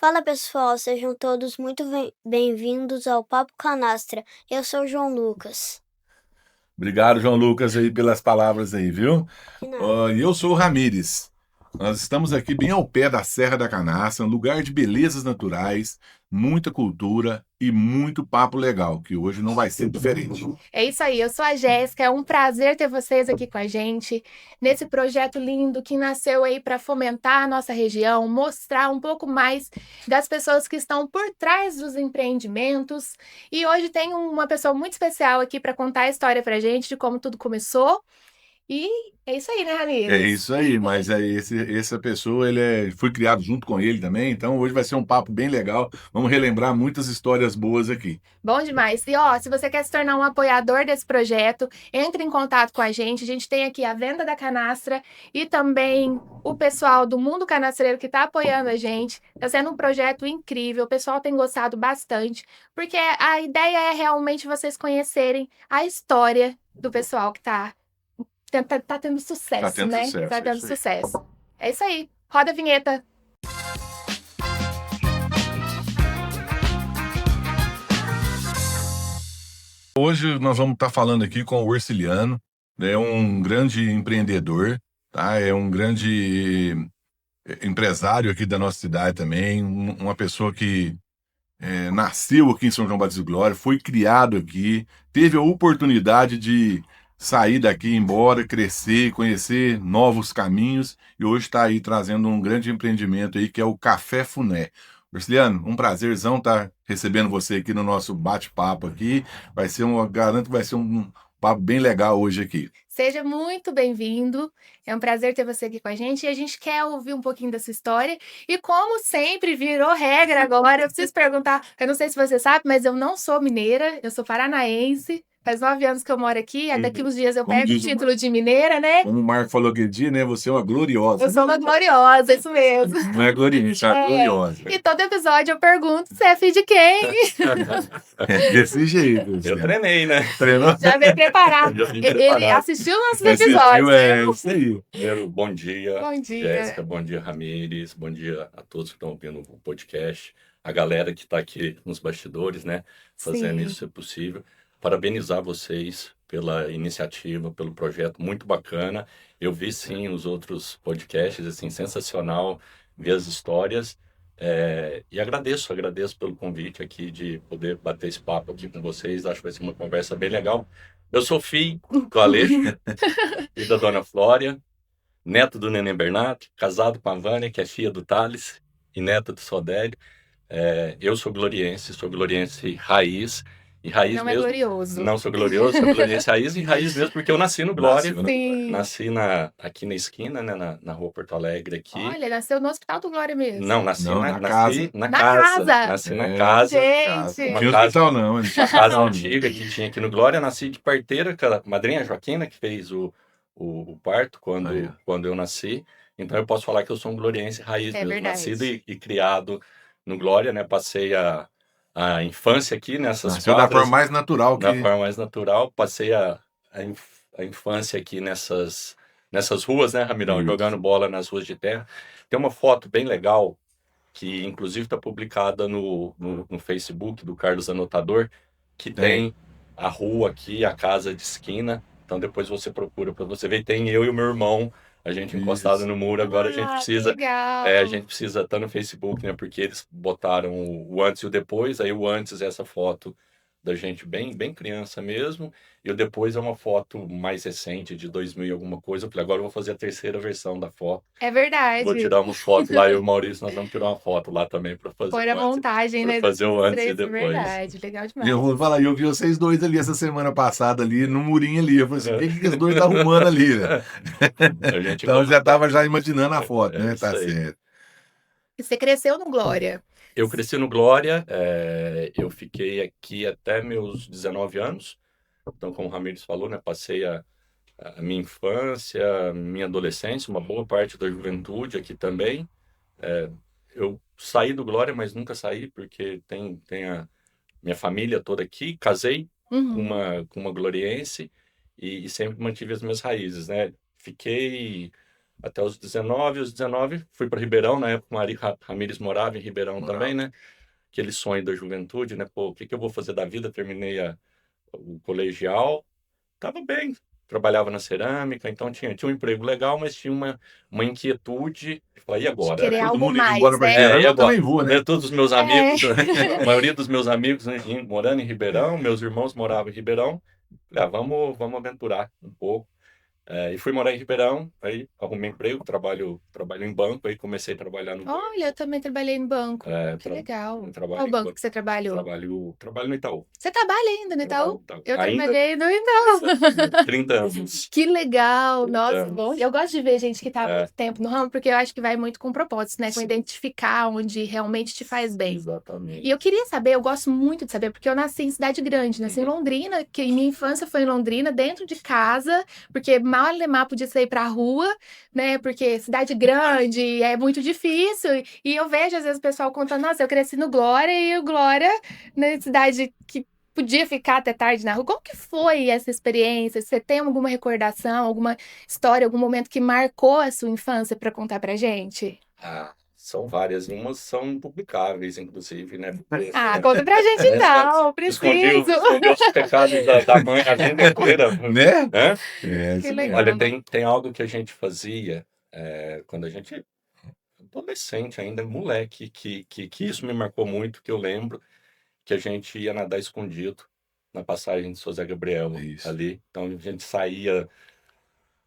Fala pessoal, sejam todos muito bem-vindos ao Papo Canastra. Eu sou o João Lucas. Obrigado, João Lucas, aí pelas palavras aí, viu? De nada. E eu sou o Ramires. Nós estamos aqui bem ao pé da Serra da Canastra, um lugar de belezas naturais, muita cultura e muito papo legal, que hoje não vai ser diferente. É isso aí, eu sou a Jéssica, é um prazer ter vocês aqui com a gente nesse projeto lindo que nasceu aí para fomentar a nossa região, mostrar um pouco mais das pessoas que estão por trás dos empreendimentos. E hoje tem uma pessoa muito especial aqui para contar a história para a gente de como tudo começou. E é isso aí, né, É Ramires? isso aí, mas essa pessoa, foi criado junto com ele também, então hoje vai ser um papo bem legal. Vamos relembrar muitas histórias boas aqui. Bom demais. E ó, se você quer se tornar um apoiador desse projeto, entre em contato com a gente. A gente tem aqui a Venda da Canastra e também o pessoal do Mundo Canastreiro que está apoiando a gente. Está sendo um projeto incrível, o pessoal tem gostado bastante, porque a ideia é realmente vocês conhecerem a história do pessoal que tá tendo sucesso, Tá tendo né? sucesso, Tá é tendo isso aí. sucesso. É isso aí. Roda a vinheta. Hoje nós vamos estar falando aqui com o Orciliano, é um grande empreendedor, tá? É um grande empresário aqui da nossa cidade também, uma pessoa que nasceu aqui em São João Batista do Glória, foi criado aqui, teve a oportunidade de sair daqui, ir embora, crescer, conhecer novos caminhos e hoje está aí trazendo um grande empreendimento aí que é o Café Funé. Marciliano, um prazerzão estar recebendo você aqui no nosso bate-papo aqui. Garanto que vai ser um papo bem legal hoje aqui. Seja muito bem-vindo. É um prazer ter você aqui com a gente e a gente quer ouvir um pouquinho dessa história. E como sempre virou regra agora, eu preciso perguntar, eu não sei se você sabe, mas eu não sou mineira, eu sou paranaense. Faz 9 anos que eu moro aqui, daqui uns dias eu Como pego o diz o título de mineira, né? Como o Marco falou aquele dia, né? Você é uma gloriosa. Eu sou uma gloriosa, isso mesmo. Não é gloriosa, é uma gloriosa. E todo episódio eu pergunto, você é filho de quem? É desse jeito. Eu Luciano. treinei, né? Treinou? Já veio preparado. Já vim Ele preparado. assistiu nossos Assistiu, episódios. é isso aí. Primeiro, bom dia, Bom dia. Jéssica, bom dia, Ramires, bom dia a todos que estão ouvindo o podcast, a galera que está aqui nos bastidores, né, fazendo Sim. isso ser possível. Parabenizar vocês pela iniciativa, pelo projeto, muito bacana. Eu vi, sim, os outros podcasts, assim, sensacional ver as histórias. E agradeço pelo convite aqui de poder bater esse papo aqui com vocês. Acho que vai ser uma conversa bem legal. Eu sou filho do Aleixo e da Dona Flória, neto do Neném Bernardo, casado com a Vânia, que é filha do Thales, e neta do Sodélio. Eu sou gloriense raiz, e raiz Não é mesmo. glorioso. Não sou glorioso, sou gloriense raiz, e raiz mesmo, porque eu nasci no Glória. Nasceu, né? Sim. Nasci aqui na esquina, né, na rua Porto Alegre aqui. Olha, nasceu no Hospital do Glória mesmo. Não, nasci Não, na na casa. na Na casa. casa. Nasci na É, casa. Gente. Não tinha hospital, não. Não tinha Uma casa hospital, não. antiga que tinha aqui no Glória. Nasci de parteira, aquela madrinha Joaquina, que fez o parto Aí, ó. quando eu nasci. Então eu posso falar que eu sou um gloriense raiz É mesmo. verdade. Nascido e criado no Glória, né? Passei a infância aqui nessas Nasceu da quadras, forma mais natural da que. forma mais natural. Passei a infância aqui nessas ruas, né, Ramirão? Isso. Jogando bola nas ruas de terra. Tem uma foto bem legal que inclusive está publicada no Facebook do Carlos Anotador, que tem a rua aqui, a casa de esquina. Então depois você procura para você ver. Tem eu e o meu irmão, a gente encostado Isso. no muro. Agora a gente Ah, precisa, que legal. a gente precisa estar no Facebook, né? Porque eles botaram o antes e o depois. Aí o antes é essa foto da gente bem criança mesmo, e o depois é uma foto mais recente, de 2000 e alguma coisa. Eu falei, agora eu vou fazer a terceira versão da foto. É verdade. Vou tirar uma foto lá, eu e o Maurício, nós vamos tirar uma foto lá também para fazer Pôr a montagem, pra né? fazer o antes e Três, depois. verdade, legal E demais. eu vou falar, eu vi vocês dois ali essa semana passada, ali no murinho ali. Eu falei assim, o que os dois estão arrumando ali, né? A gente Então eu já estava já imaginando a foto, né? isso Tá aí. certo. E você cresceu no Glória. Eu cresci no Glória, eu fiquei aqui até meus 19 anos. Então, como o Ramires falou, né, passei a minha infância, minha adolescência, uma boa parte da juventude aqui também. Eu saí do Glória, mas nunca saí, porque tem a minha família toda aqui. Casei com Uhum. uma gloriense e sempre mantive as minhas raízes, né? Fiquei até os 19. Os 19 fui para Ribeirão, na época o Ari Ramírez morava em Ribeirão também, né? Aquele sonho da juventude, né? Pô, o que eu vou fazer da vida? Terminei o colegial, tava bem, trabalhava na cerâmica, então tinha um emprego legal, mas tinha uma inquietude. Falei, e agora? Querer Todo algo mundo indo mais, embora pra né? Ribeirão, E eu agora? também vou, né? Né, todos os meus amigos, a maioria dos meus amigos, né, morando em Ribeirão, meus irmãos moravam em Ribeirão. Falei, vamos aventurar um pouco. E fui morar em Ribeirão, aí arrumei emprego, trabalho em banco, aí comecei a trabalhar no banco. Olha, eu também trabalhei em banco. É, Que legal. trabalho Qual em banco banco. que você trabalhou? Trabalho no Itaú. Você trabalha ainda no Itaú? Trabalho no Itaú. Eu Ainda trabalhei no Itaú. 30 anos. Que legal! 30 Nossa, anos. bom. Eu gosto de ver gente que tá há É. muito tempo no ramo, porque eu acho que vai muito com propósito, né? Com Sim. identificar onde realmente te faz bem. Exatamente. E eu queria saber, eu gosto muito de saber, porque eu nasci em cidade grande, nasci em Londrina, que minha infância foi em Londrina, dentro de casa, porque mal podia sair pra rua, né? Porque cidade grande é muito difícil. E eu vejo, às vezes, o pessoal contando, nossa, eu cresci no Glória e o Glória, na cidade que podia ficar até tarde na rua. Como que foi essa experiência? Você tem alguma recordação, alguma história, algum momento que marcou a sua infância pra contar pra gente? São várias, umas são impublicáveis, inclusive, né? Porque, Conta pra gente então, preciso. escondi os pecados da mãe a vida inteira. Né? Né? É, Que isso legal. mesmo. Olha, tem algo que a gente fazia quando a gente adolescente ainda, moleque, que isso me marcou muito, que eu lembro que a gente ia nadar escondido na passagem de São José Gabriel Isso. ali. Então a gente saía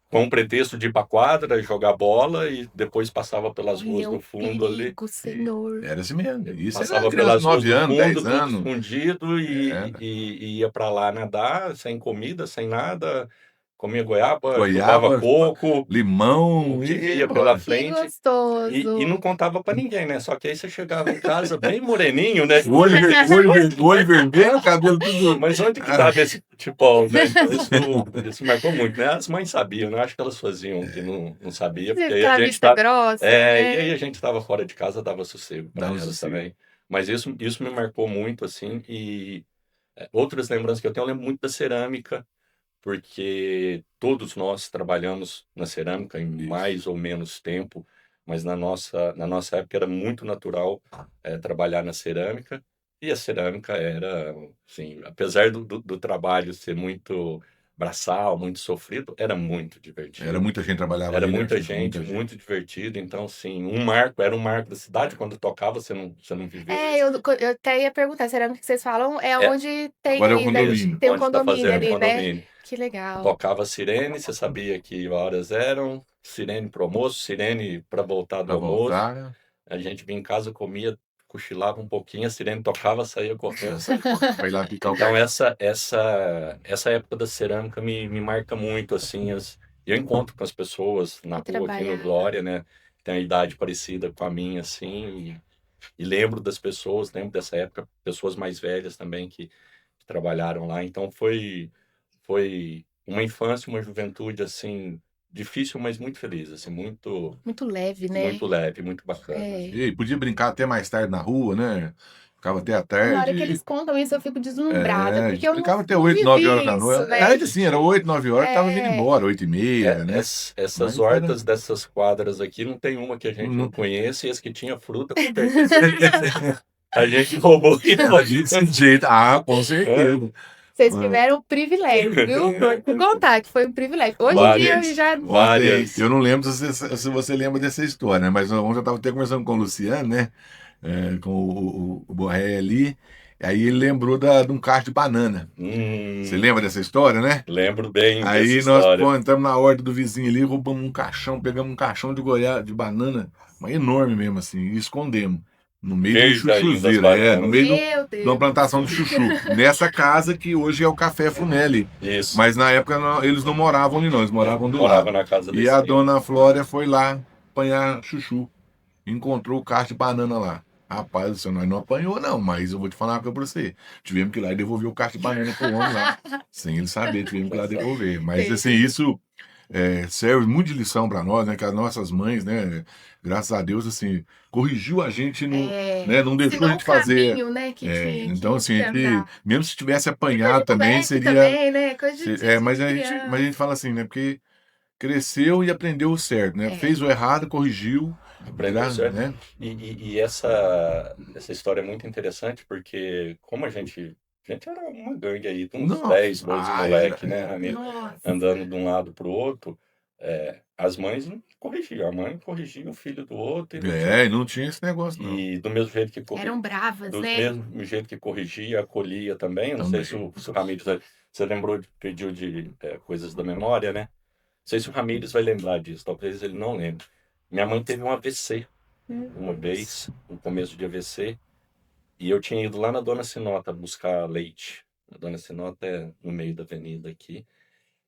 com o pretexto de ir pra quadra, jogar bola e depois passava pelas ruas Meu do fundo ali. perigo, Senhor. Era assim mesmo. Isso Passava era criança pelas de ruas 9 do anos, fundo, 10 tudo anos. escondido Era. e ia pra lá nadar, sem comida, sem nada. Comia goiaba, Goiaba, chupava coco, limão, o que e via pela Que frente. gostoso. E não contava pra ninguém, né? Só que aí você chegava em casa bem moreninho, né? o olho vermelho, cabelo tudo. Mas onde que tava esse futebol, né? Isso marcou muito, né? As mães sabiam, né? Acho que elas faziam que não sabia, porque aí Aquela a gente vista grossa, e né? aí a gente tava fora de casa, dava sossego pra Dava elas sossego. também. Mas isso me marcou muito, assim, outras lembranças que eu tenho, eu lembro muito da cerâmica, porque todos nós trabalhamos na cerâmica em Isso. mais ou menos tempo, mas na nossa época era muito natural trabalhar na cerâmica, e a cerâmica era, assim, apesar do trabalho ser muito braçal, muito sofrido, era muito divertido. Era muita gente que trabalhava Era ali, né, muita filho? gente, muito divertido. Então, assim, era um marco da cidade. Quando tocava, você não viveu isso. Eu até ia perguntar, cerâmica que vocês falam é onde tem Agora é o ainda, condomínio. tem um Onde tá condomínio fazendo ali, né? condomínio. Que legal. Tocava sirene, você sabia que horas eram. Sirene pro almoço, sirene para voltar do Pra almoço. voltar. A gente vinha em casa, comia, cochilava um pouquinho, a sirene tocava, saía correndo. Pra ir lá picar o Então, cartão. essa época da cerâmica me marca muito, assim, eu encontro com as pessoas na rua aqui no Trabalhar. Glória, né? Tem a idade parecida com a minha, assim, e lembro das pessoas, lembro dessa época, pessoas mais velhas também que trabalharam lá. Então, foi uma infância, uma juventude, assim, difícil, mas muito feliz, assim, muito Muito leve, muito bacana. É. E podia brincar até mais tarde na rua, né? Ficava até a tarde. Na hora que eles contam isso, eu fico deslumbrada, porque eu ficava não até 8, 9 horas da vivi noite. isso, né? Tarde, sim, era 8, 9 horas, tava vindo É. embora, 8h30, né? Essas Mas hortas dessas quadras aqui, não tem uma que a gente não conheça, e as que tinha fruta, com certeza. A gente roubou e Desse jeito. Com certeza. Vocês tiveram o privilégio, viu? Vou contar que foi um privilégio. Hoje em dia eu já... Várias. Eu não lembro se você lembra dessa história, né? Mas ontem eu estava até conversando com o Luciano, né? Com o Borré ali. Aí ele lembrou de um cacho de banana. Você lembra dessa história, né? Lembro bem Aí dessa nós história. entramos na horta do vizinho ali, roubamos um caixão, pegamos um caixão de goiaba, de banana, mas enorme mesmo assim, e escondemos. No meio de Verde ainda, chuchuzeiro, as bananas. no meio Meu de uma Deus. plantação de chuchu. Nessa casa que hoje é o Café Funelli. Isso. Mas na época eles não moravam ali não, eles moravam do Morava lado. na casa E desse a amigo. dona Flória foi lá apanhar chuchu. Encontrou o cacho de banana lá. Rapaz, o senhor nós não apanhou não, mas eu vou te falar uma coisa pra você. Tivemos que ir lá e devolver o cacho de banana pro homem lá. Sem ele saber, tivemos que ir lá devolver. Mas Entendi. assim, isso serve muito de lição para nós, né? Que as nossas mães, né? Graças a Deus, assim, corrigiu a gente, né? Não deixou a gente fazer. Caminho, né, que tinha Então, que assim, a gente, andar. mesmo se tivesse apanhado também, Moleque seria. também, né? Coisa de mas a criança. gente fala assim, né? Porque cresceu e aprendeu o certo, né? É. Fez o errado, corrigiu. Aprendeu Graças, certo. né? E essa história é muito interessante, porque como a gente era uma gangue aí, de uns Nossa, 10, 12 moleque, era. né, Ramiro? Nossa. Andando de um lado pro outro, as mães não corrigiam, a mãe corrigia o filho do outro e não tinha. E não tinha esse negócio, não. E do mesmo jeito que Eram bravas, do né? mesmo jeito que corrigia, acolhia também. Eu não sei se o Ramires, você lembrou, pediu de coisas da memória, né? Não sei se o Ramires vai lembrar disso, talvez ele não lembre. Minha mãe teve um AVC uma vez, no começo de AVC, e eu tinha ido lá na Dona Sinota buscar leite. A Dona Sinota é no meio da avenida aqui.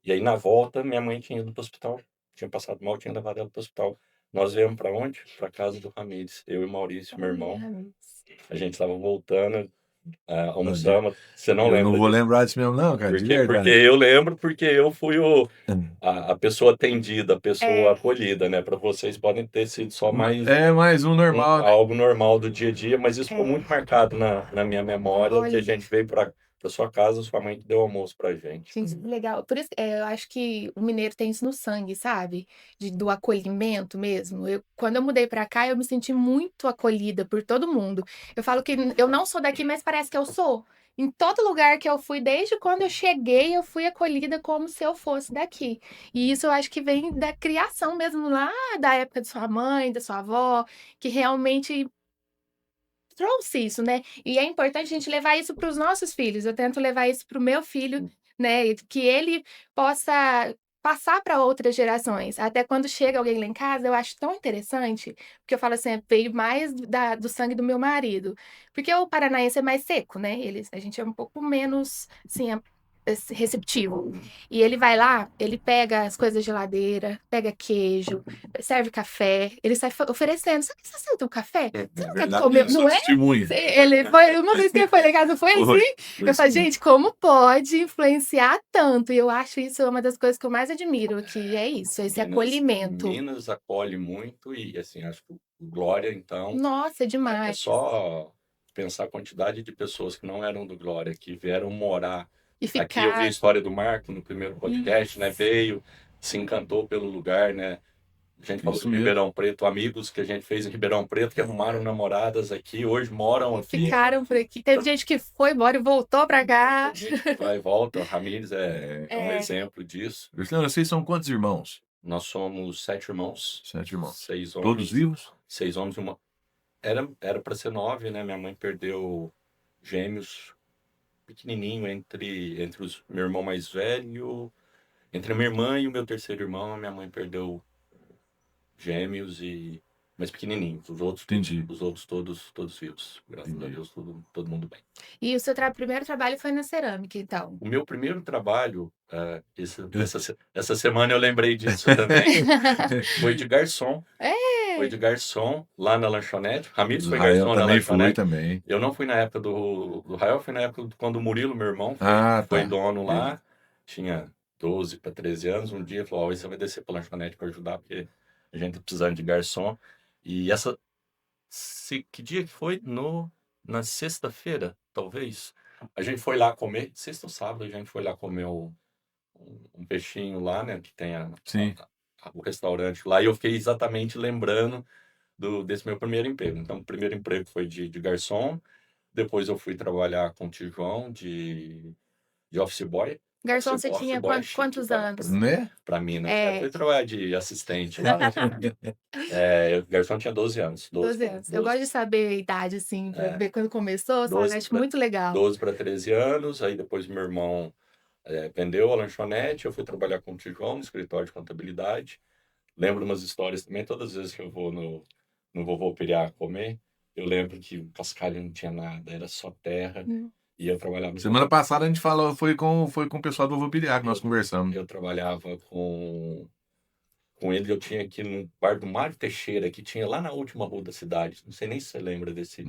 E aí, na volta, minha mãe tinha ido para o hospital. Tinha passado mal, tinha levado ela para o hospital. Nós viemos para onde? Para casa do Ramires. Eu e Maurício, meu irmão. A gente estava voltando, almoçamos. Você não Eu lembra não vou disso? lembrar disso mesmo, não, cara. Por De quê? Porque verdade. eu lembro, porque eu fui a pessoa atendida, a pessoa acolhida, né? Para vocês podem ter sido só mais É mais um normal, né? algo normal do dia a dia, mas isso ficou muito marcado na minha memória, que a Olha. gente veio para sua casa, sua mãe que deu almoço pra gente. Gente, legal. Por isso, eu acho que o mineiro tem isso no sangue, sabe? Do acolhimento mesmo. Quando eu mudei pra cá, eu me senti muito acolhida por todo mundo. Eu falo que eu não sou daqui, mas parece que eu sou. Em todo lugar que eu fui, desde quando eu cheguei, eu fui acolhida como se eu fosse daqui. E isso eu acho que vem da criação mesmo lá da época de sua mãe, da sua avó, que realmente trouxe isso, né? E é importante a gente levar isso para os nossos filhos. Eu tento levar isso para o meu filho, né? E que ele possa passar para outras gerações. Até quando chega alguém lá em casa, eu acho tão interessante, porque eu falo assim, veio mais do sangue do meu marido. Porque o paranaense é mais seco, né? A gente é um pouco menos, assim, receptivo. E ele vai lá, ele pega as coisas da geladeira, pega queijo, serve café, ele sai oferecendo. Você aceita um café? Você não quer comer? Não é? Testemunha. Ele foi, uma vez que ele foi lá em casa, foi assim. Eu falei, gente, como pode influenciar tanto? E eu acho isso uma das coisas que eu mais admiro, que é isso, esse acolhimento. Minas acolhe muito e, assim, acho que o Glória, então, Nossa, é demais. só pensar a quantidade de pessoas que não eram do Glória, que vieram morar. E Aqui eu vi a ficar. história do Marco no primeiro podcast, né? Veio, se encantou pelo lugar, né? A gente falou Isso de mesmo. Ribeirão Preto, amigos que a gente fez em Ribeirão Preto, que arrumaram namoradas aqui, hoje moram aqui. Ficaram por aqui. Teve gente que foi embora e voltou pra cá. Vai e volta. Ramires é um exemplo disso. Cristiano, vocês são quantos irmãos? Nós somos 7 irmãos. 7 irmãos. 6 homens. Todos vivos? 6 homens e uma. Era para ser 9, né? Minha mãe perdeu gêmeos pequenininho entre meu irmão mais velho, entre a minha irmã e o meu terceiro irmão. A minha mãe perdeu gêmeos mas pequenininhos. Os outros, Entendi. todos vivos. Graças a Deus, todo mundo bem. E o seu primeiro trabalho foi na cerâmica, então? O meu primeiro trabalho, essa semana eu lembrei disso também, foi de garçom. Foi de garçom lá na lanchonete. Ramires foi garçom na também lanchonete. também. Eu não fui na época do Rael, fui na época quando o Murilo, meu irmão, foi dono lá. Tinha 12 para 13 anos. Um dia falou, você vai descer para a lanchonete para ajudar, porque a gente tá precisando de garçom. E que dia que foi? Na sexta-feira, talvez. A gente foi lá comer, sexta ou sábado, a gente foi lá comer um peixinho lá, né? Que tem o restaurante lá. E eu fiquei exatamente lembrando desse meu primeiro emprego. Então, o primeiro emprego foi de garçom. Depois eu fui trabalhar com o Tijão de office boy. Garçom, você tinha quantos anos? Né? Para mim, né? Eu fui trabalhar de assistente lá. Garçom tinha 12 anos. 12 anos. Eu gosto de saber a idade, assim, para ver quando começou, sabe? Acho muito legal. 12 para 13 anos. Aí depois meu irmão vendeu a lanchonete. Eu fui trabalhar com o Tijão no escritório de contabilidade. Lembro umas histórias também, todas as vezes que eu vou no Vovô Piriá comer, eu lembro que o cascalho não tinha nada, era só terra. E eu trabalhava... Semana passada a gente falou, foi com o pessoal do Vovô Piriá que nós conversamos. Eu trabalhava com ele, eu tinha aqui no bar do Mário Teixeira, que tinha lá na última rua da cidade. Não sei nem se você lembra desse...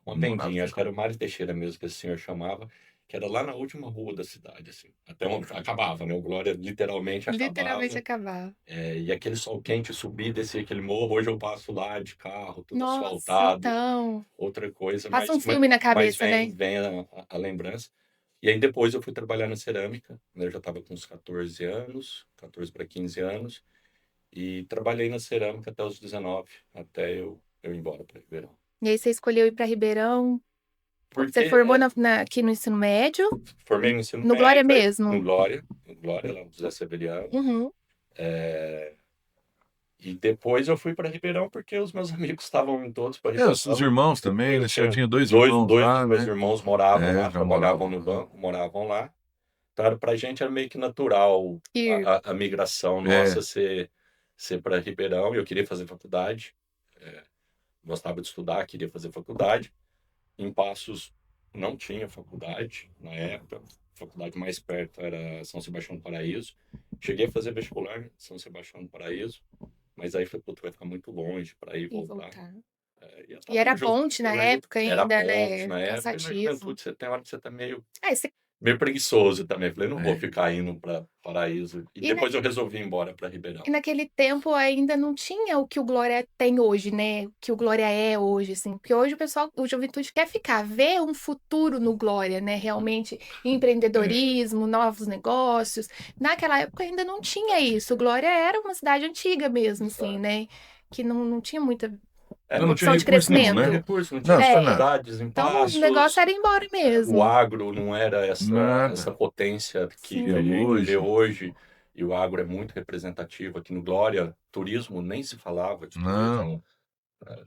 Uma tendinha, acho que era o Mário Teixeira mesmo, que esse senhor chamava, que era lá na última rua da cidade, assim. Até onde acabava, né? O Glória literalmente acabava. Literalmente acabava. E aquele sol quente subir, descer aquele morro. Hoje eu passo lá de carro, tudo Nossa, asfaltado. Então... Outra coisa. Passa um filme na cabeça, mas né? vem a lembrança. E aí depois eu fui trabalhar na cerâmica, né? Eu já estava com uns 14 anos, 14 para 15 anos, e trabalhei na cerâmica até os 19, até eu ir embora para Ribeirão. E aí você escolheu ir para Ribeirão. Você Porque formou aqui no ensino médio? formei no ensino No Glória médio, mesmo? no Glória, lá no José Severiano. Uhum. E depois eu fui para Ribeirão porque os meus amigos estavam indo todos para Ribeirão. Os irmãos também, né? Eu tinha dois Dois irmãos dos lá, meus né? irmãos moravam lá, já trabalhavam moravam no lá. banco, moravam lá. Então, pra gente era meio que natural Ir. a migração nossa ser para Ribeirão. Eu queria fazer faculdade, gostava de estudar, queria fazer faculdade. Em Passos não tinha faculdade na época. A faculdade mais perto era São Sebastião do Paraíso. Cheguei a fazer vestibular em São Sebastião do Paraíso, mas aí foi, puto, vai ficar muito longe para ir e E voltar. voltar. Eu E era tava ponte na juventude, época era ainda, ponte né? na época, e na Cansativo. juventude você tem hora que você tá meio Você... preguiçoso também. Falei, não vou É. ficar indo para Paraíso. E depois eu resolvi ir embora para Ribeirão. E naquele tempo ainda não tinha o que o Glória tem hoje, né? O que o Glória é hoje, assim. Porque hoje o pessoal, o juventude quer ficar, ver um futuro no Glória, né? Realmente, empreendedorismo, novos negócios. Naquela época ainda não tinha isso. O Glória era uma cidade antiga mesmo, assim, né? Que não tinha muita Não opção tinha de recurso nenhum, crescimento. né? Recurso, não tinha Não, tinha nada. faculdades em Então o Passos. negócio era ir embora mesmo. O agro não era essa Nada. potência que Sim. a gente Hoje. vê hoje. E o agro é muito representativo aqui no Glória. Turismo nem se falava de turismo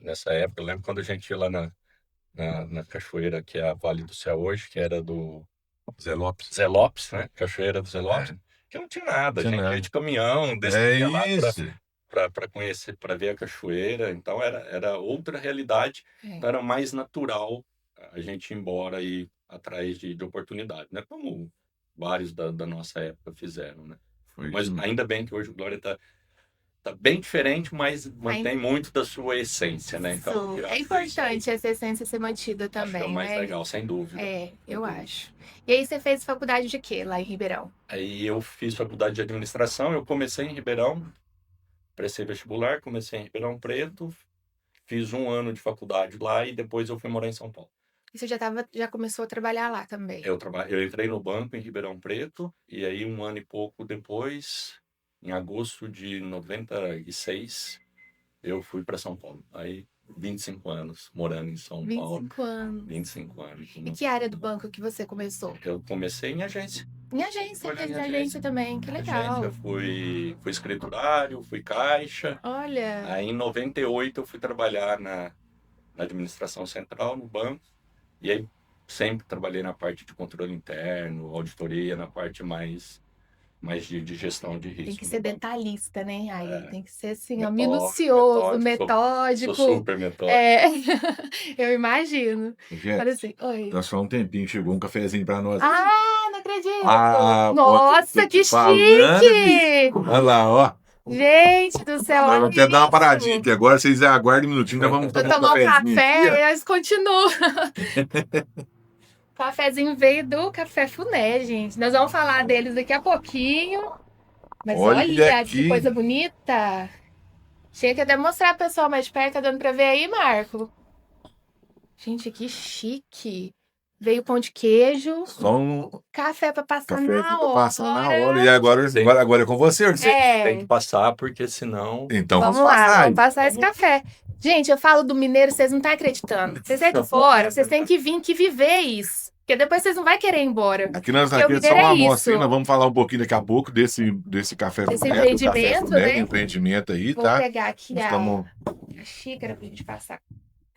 nessa época. Eu lembro quando a gente ia lá na cachoeira, que é a Vale do Céu hoje, que era do Zé Lopes. Zé Lopes, né? Cachoeira do Zé Lopes. Que não tinha nada. Tinha A gente nada. ia de caminhão, descia lá isso. para conhecer, para ver a cachoeira. Então era outra realidade. Então era mais natural a gente ir embora e atrás de oportunidade, né? Como vários da nossa época fizeram, né? Mas ainda bem que hoje o Glória tá bem diferente, mas mantém muito da sua essência, né? Então, É importante essa essência ser mantida também, acho que é o mais né? legal, sem dúvida. Eu acho. E aí você fez faculdade de quê lá em Ribeirão? Aí eu fiz faculdade de administração, eu comecei em Ribeirão, prestei vestibular, comecei em Ribeirão Preto, fiz 1 ano de faculdade lá e depois eu fui morar em São Paulo. E você já começou a trabalhar lá também? Eu entrei no banco em Ribeirão Preto e aí 1 ano e pouco depois, em agosto de 96, eu fui para São Paulo. Aí 25 anos morando em São Paulo. 25 anos. 25 anos. E que área do banco que você começou? Eu comecei em agência. Em agência, Trabalhei em em agência também, que legal. Agência, fui escriturário, fui caixa. Olha, Aí em 98 eu fui trabalhar na administração central, no banco. E aí sempre trabalhei na parte de controle interno, auditoria, na parte mais de gestão de risco. tem que ser detalhista, né? Aí tem que ser assim, ó, Metódico, minucioso, metódico. Sou super metódico. Eu imagino. Gente, Olha assim, oi. nós só um tempinho, chegou um cafezinho pra nós. Não acredito! Ah, Nossa, tô que te falando, chique! Olha lá, ó. Gente do céu, Nós olha vamos até dar uma isso. paradinha aqui agora. Vocês aguardem um minutinho, nós vamos Vou tomar um tomar um cafezinho café aqui, e eles continuam. O cafezinho veio do Café Funé, gente. Nós vamos falar deles daqui a pouquinho. Mas Olha olha aqui. que coisa bonita. Tinha que até mostrar pro pessoal mais de perto. Tá dando pra ver aí, Marco? Gente, que chique. Veio pão de queijo. Só um Café pra passar café na hora. passa na hora. E agora é com você, Orsi? Tem que passar, porque senão... Então Vamos vamos lá, passar. vamos passar esse café. Gente, eu falo do mineiro, vocês não estão acreditando. Vocês é de fora, vocês têm que vir aqui viver isso. Porque depois vocês não vão querer ir embora. Aqui nós Porque o aqui é só mineiro uma é amostra, isso. nós vamos falar um pouquinho daqui a pouco desse café Desse Funé, do café empreendimento, Funé, né? do empreendimento aí, Vou tá? pegar aqui Nós a estamos- xícara pra gente passar.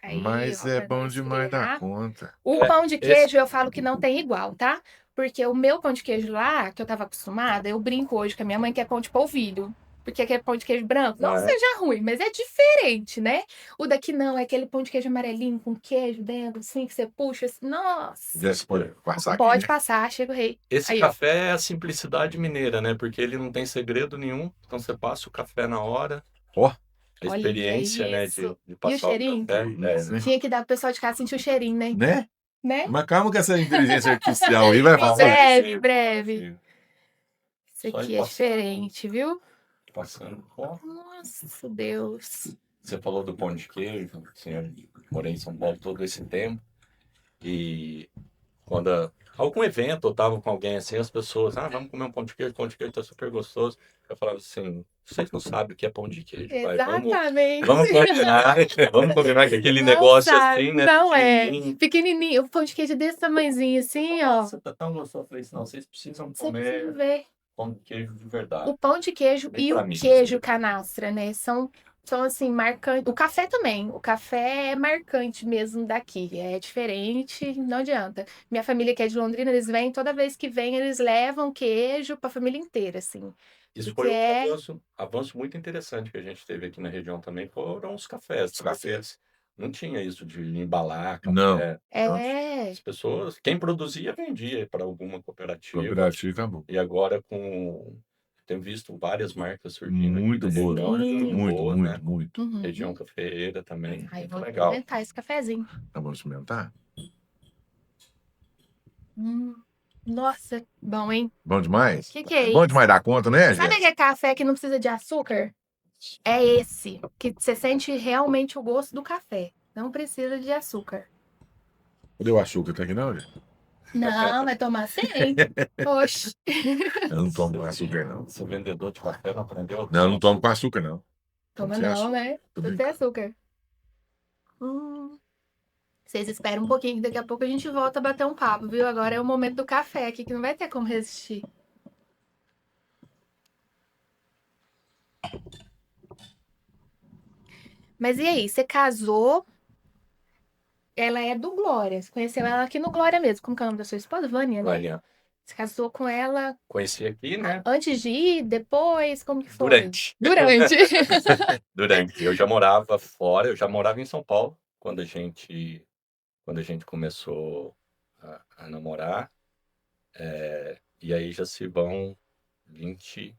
Aí, Mas ó, é pra bom não demais da esfriar. conta. O pão de queijo eu falo que não tem igual, tá? Porque o meu pão de queijo lá, que eu tava acostumada, eu brinco hoje com a minha mãe que é pão de polvilho. Porque aquele pão de queijo branco, não seja ruim, mas é diferente, né? O daqui não, é aquele pão de queijo amarelinho com queijo dentro, assim, que você puxa. Assim, nossa! Já pode passar aqui, Pode né? passar, chega o rei. Esse Aí, ó. café é a simplicidade mineira, né? Porque ele não tem segredo nenhum. Então você passa o café na hora. Ó. A Olha experiência, né, isso. de passar cheirinho? o café. Né? Tinha que dar pro pessoal de casa sentir o cheirinho, né? Né? Né? Mas calma que essa inteligência artificial aí vai fazer. Breve, breve. Isso Só aqui ir é passando. diferente, viu? Passando. Ó, Nossa, Deus. você falou do pão de queijo. Assim, eu morei em São Paulo todo esse tempo. E Quando algum evento eu tava com alguém assim, as pessoas, vamos comer um pão de queijo tá super gostoso. Eu falava assim, vocês não sabem o que é pão de queijo, pai. Exatamente. Vamos combinar, vamos combinar que aquele Não negócio sabe, assim, né? não é. pequenininho. Pequenininho, o pão de queijo desse tamanhozinho assim, ó. Nossa, tá tão gostoso. Eu falei assim, não, vocês precisam Você precisa comer ver. pão de queijo de verdade. O pão de queijo Bem e pra o mim, queijo assim. canastra, né? São assim, marcantes. O café também. O café é marcante mesmo daqui. É diferente, não adianta. Minha família que é de Londrina, eles vêm, toda vez que vêm, eles levam queijo pra família inteira, assim. Isso Porque foi é. outro avanço muito interessante que a gente teve aqui na região também, foram os cafés. Os cafés não tinha isso de embalar Não. café. É. As pessoas, quem produzia, vendia para alguma cooperativa. Cooperativa acabou. E agora tem visto várias marcas surgindo aqui Muito da boa. região, Sim. Muito, boas, muito, né? muito. Uhum. Região cafeeira também, Aí muito vou legal. experimentar esse cafezinho. Tá bom experimentar? Nossa, bom, hein? Bom demais? Que é Bom isso? demais dar conta, né, Sabe gente? aquele café que não precisa de açúcar? É esse, que você sente realmente o gosto do café. Não precisa de açúcar. Cadê o açúcar? Tá aqui não, gente? Não, vai tomar sem. Oxe. Eu não tomo com açúcar, não. Esse vendedor de café não aprendeu? Não, eu não tomo com açúcar, não. Toma sem não, açúcar. né? Tô Tudo sem brincando. açúcar. Vocês esperam um pouquinho, que daqui a pouco a gente volta a bater um papo, viu? Agora é o momento do café aqui, que não vai ter como resistir. Mas e aí, você casou? Ela é do Glória. Você conheceu ela aqui no Glória mesmo. Como que é o nome da sua esposa? Vânia, né? Olha, Você casou com ela conheci aqui, né? antes de ir, depois? Como que foi? Durante. Durante. Durante. Eu já morava fora, eu já morava em São Paulo quando a gente começou a namorar. E aí já se vão 20.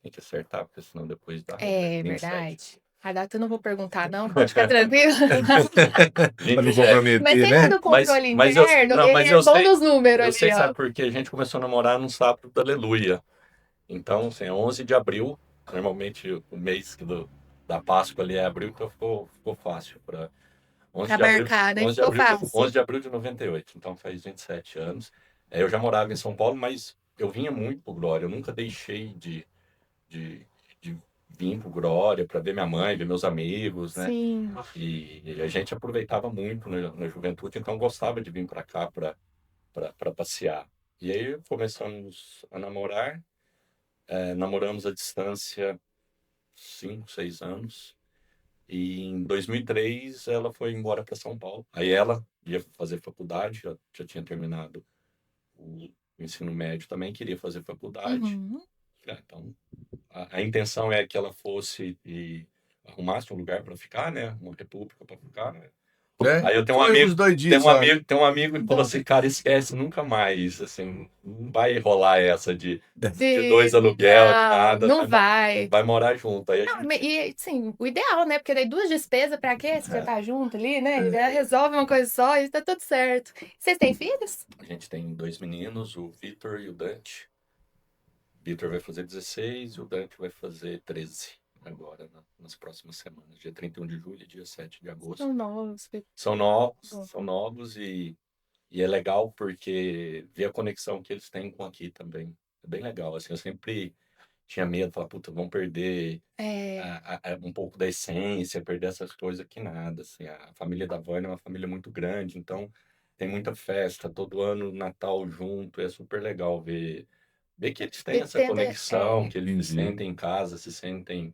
Tem que acertar, porque senão depois dá. É 27. verdade. A data eu não vou perguntar, não. Pode ficar tranquilo. Pra não 27. comprometer, Mas você né? do controle Mas eu- interno, não, ele mas é eu bom sei- nos números Eu ali, sei, ó. sabe, porque a gente começou a namorar no sábado da Aleluia. Então, assim, é 11 de abril. Normalmente o mês da Páscoa ali é abril, então ficou fácil. 11 Pra de abril, marcar, né? 11 de Ficou abril, fácil. 11 de abril de 98, então faz 27 anos. Eu já morava em São Paulo, mas eu vinha muito pro Glória. Eu nunca deixei de vir pro Glória para ver minha mãe, ver meus amigos, né? Sim. E a gente aproveitava muito na juventude, então gostava de vir para cá para passear. E aí começamos a namorar, namoramos à distância 5, 6 anos. E em 2003 ela foi embora para São Paulo. Aí ela ia fazer faculdade, já tinha terminado o ensino médio também, queria fazer faculdade. Uhum. Então, a intenção é que ela fosse e arrumasse um lugar para ficar, né? Uma república para ficar, né? É? Aí eu tenho um Foi amigo, uns 2 dias só, né? tem um amigo que falou assim, cara, esquece nunca mais, assim, não vai rolar essa de 2 aluguel, de nada, Não vai. vai morar junto. Aí a Não, gente, e sim, o ideal, né? Porque daí 2 despesas, pra quê? Se já tá junto ali, né? Já resolve uma coisa só e tá tudo certo. Vocês têm filhos? a gente tem 2 meninos, o Vitor e o Dante. O Vitor vai fazer 16 e o Dante vai fazer 13 agora, nas próximas semanas, dia 31 de julho e dia 7 de agosto. São novos. São novos e é legal porque ver a conexão que eles têm com aqui também. É bem legal, assim, eu sempre tinha medo, falar, puta, vão perder É, um pouco da essência, perder essas coisas que nada, assim, a família da Vânia é uma família muito grande, então tem muita festa, todo ano Natal junto, é super legal ver que eles têm Eles essa tentam- conexão, que eles se Entendi. sentem em casa, se sentem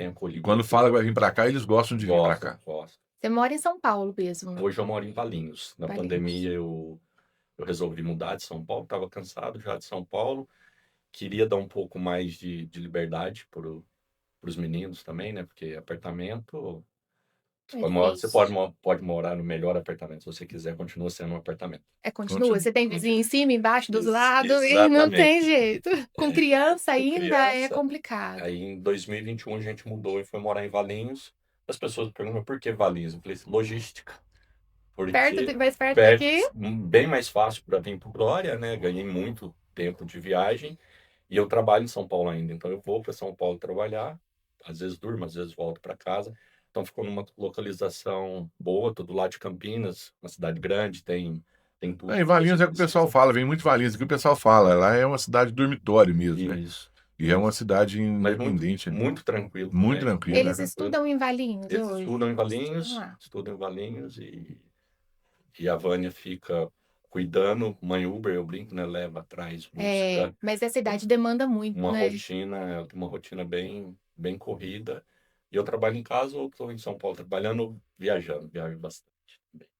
acolhidos. Quando fala que vai vir pra cá, eles gostam de vir pra cá. Gosto. Você mora em São Paulo mesmo. Hoje eu moro em Valinhos. Na Valinhos. pandemia eu resolvi mudar de São Paulo, estava cansado já de São Paulo, queria dar um pouco mais de liberdade para os meninos também, né? Porque apartamento, você pode morar no melhor apartamento, se você quiser, continua sendo um apartamento. Continua. Você tem vizinho em cima, embaixo, dos lados, e não Exatamente. tem jeito. Com criança ainda é criança. complicado. Aí em 2021 a gente mudou e foi morar em Valinhos. As pessoas perguntam por que Valinhos? Eu falei assim, logística. Porque Mais perto perto, daqui. bem mais fácil para vir para Glória, né? Ganhei muito tempo de viagem e eu trabalho em São Paulo ainda, então eu vou para São Paulo trabalhar, às vezes durmo, às vezes volto para casa. Então ficou numa localização boa, tô do lado de Campinas, uma cidade grande, tem tem tudo. Em Valinhos é o que o pessoal fala, vem muito Valinhos, é o que o pessoal fala. Lá é uma cidade dormitório mesmo, né? Isso. E é uma cidade Mas independente. muito tranquilo. Muito também. tranquilo. Eles né? estudam em Valinhos Eles hoje? estudam em Valinhos e a Vânia fica cuidando, mãe Uber, eu brinco, né? Leva atrás, busca. Mas essa idade demanda muito, né? Uma rotina bem corrida. E eu trabalho em casa ou estou em São Paulo trabalhando, viajo bastante.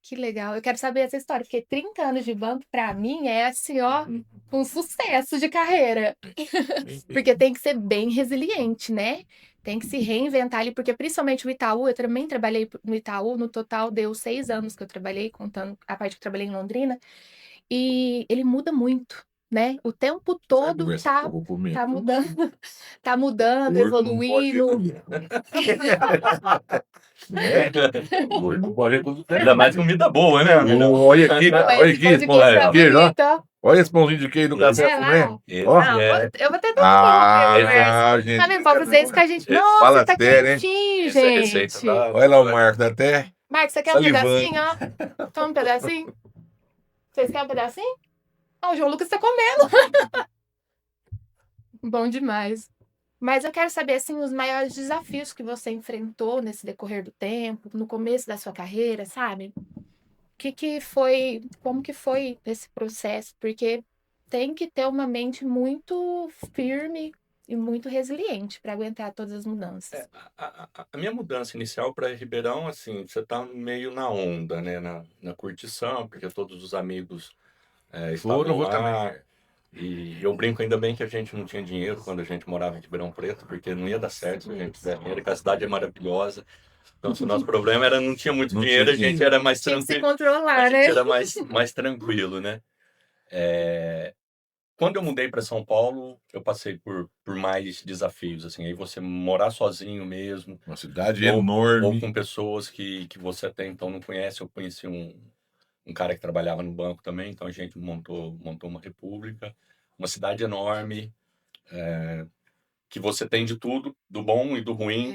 Que legal. Eu quero saber essa história, porque 30 anos de banco, pra mim, é assim, ó, um sucesso de carreira. Porque tem que ser bem resiliente, né? Tem que se reinventar ali, porque principalmente o Itaú, eu também trabalhei no Itaú, no total deu 6 anos que eu trabalhei, contando a parte que eu trabalhei em Londrina, e ele muda muito, né? O tempo todo tá mudando, tá mudando, evoluindo. Ainda mais comida boa, né? Olha aqui, olha aqui, Esse pão de queijo tá queijo, ó. bonito. Olha esse pãozinho de queijo do café É com lá. né? Ó. Não, eu vou tentar Gente. Tá vendo? Pode fazer isso com a gente. Nossa, Fala tá sério, hein? quentinho, Essa é a receita gente. Olha lá o Marcos, até Marcos, você quer um salivando. pedacinho, ó? Toma um pedacinho. Vocês querem um pedacinho? Ah, o João Lucas tá comendo. Bom demais. Mas eu quero saber, assim, os maiores desafios que você enfrentou nesse decorrer do tempo, no começo da sua carreira, sabe? Como que foi esse processo? Porque tem que ter uma mente muito firme e muito resiliente para aguentar todas as mudanças. A minha mudança inicial para Ribeirão, assim, você tá meio na onda, né? Na curtição, porque todos os amigos estavam vou lá. E eu brinco ainda bem que a gente não tinha dinheiro quando a gente morava em Ribeirão Preto, porque não ia dar certo se a gente tivesse dinheiro, porque a cidade é maravilhosa. Então, se o nosso problema era não tinha muito dinheiro, a gente era mais Tinha que se tranquilo. controlar, A gente né? era mais tranquilo, né? Quando eu mudei para São Paulo, eu passei por mais desafios, assim. Aí você morar sozinho mesmo, Uma cidade ou enorme. com pessoas que você até então não conhece. Eu conheci um cara que trabalhava no banco também, então a gente montou uma república, uma cidade enorme, que você tem de tudo, do bom e do ruim.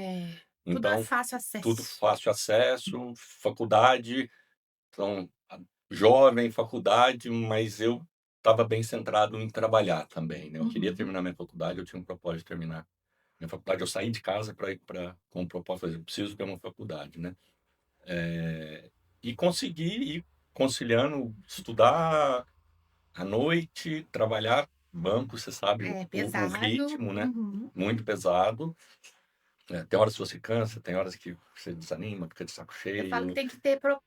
Tudo Então, é fácil acesso. tudo fácil acesso, faculdade, então, jovem, faculdade, mas eu estava bem centrado em trabalhar também, né? Eu queria terminar minha faculdade, eu tinha um propósito de terminar minha faculdade. Eu saí de casa para ir com o propósito de fazer, preciso ter uma faculdade, né? E consegui ir conciliando, estudar à noite, trabalhar, banco, você sabe, o pesado. ritmo, né? Muito pesado. Tem horas que você cansa, tem horas que você desanima, fica de saco cheio. Eu falo que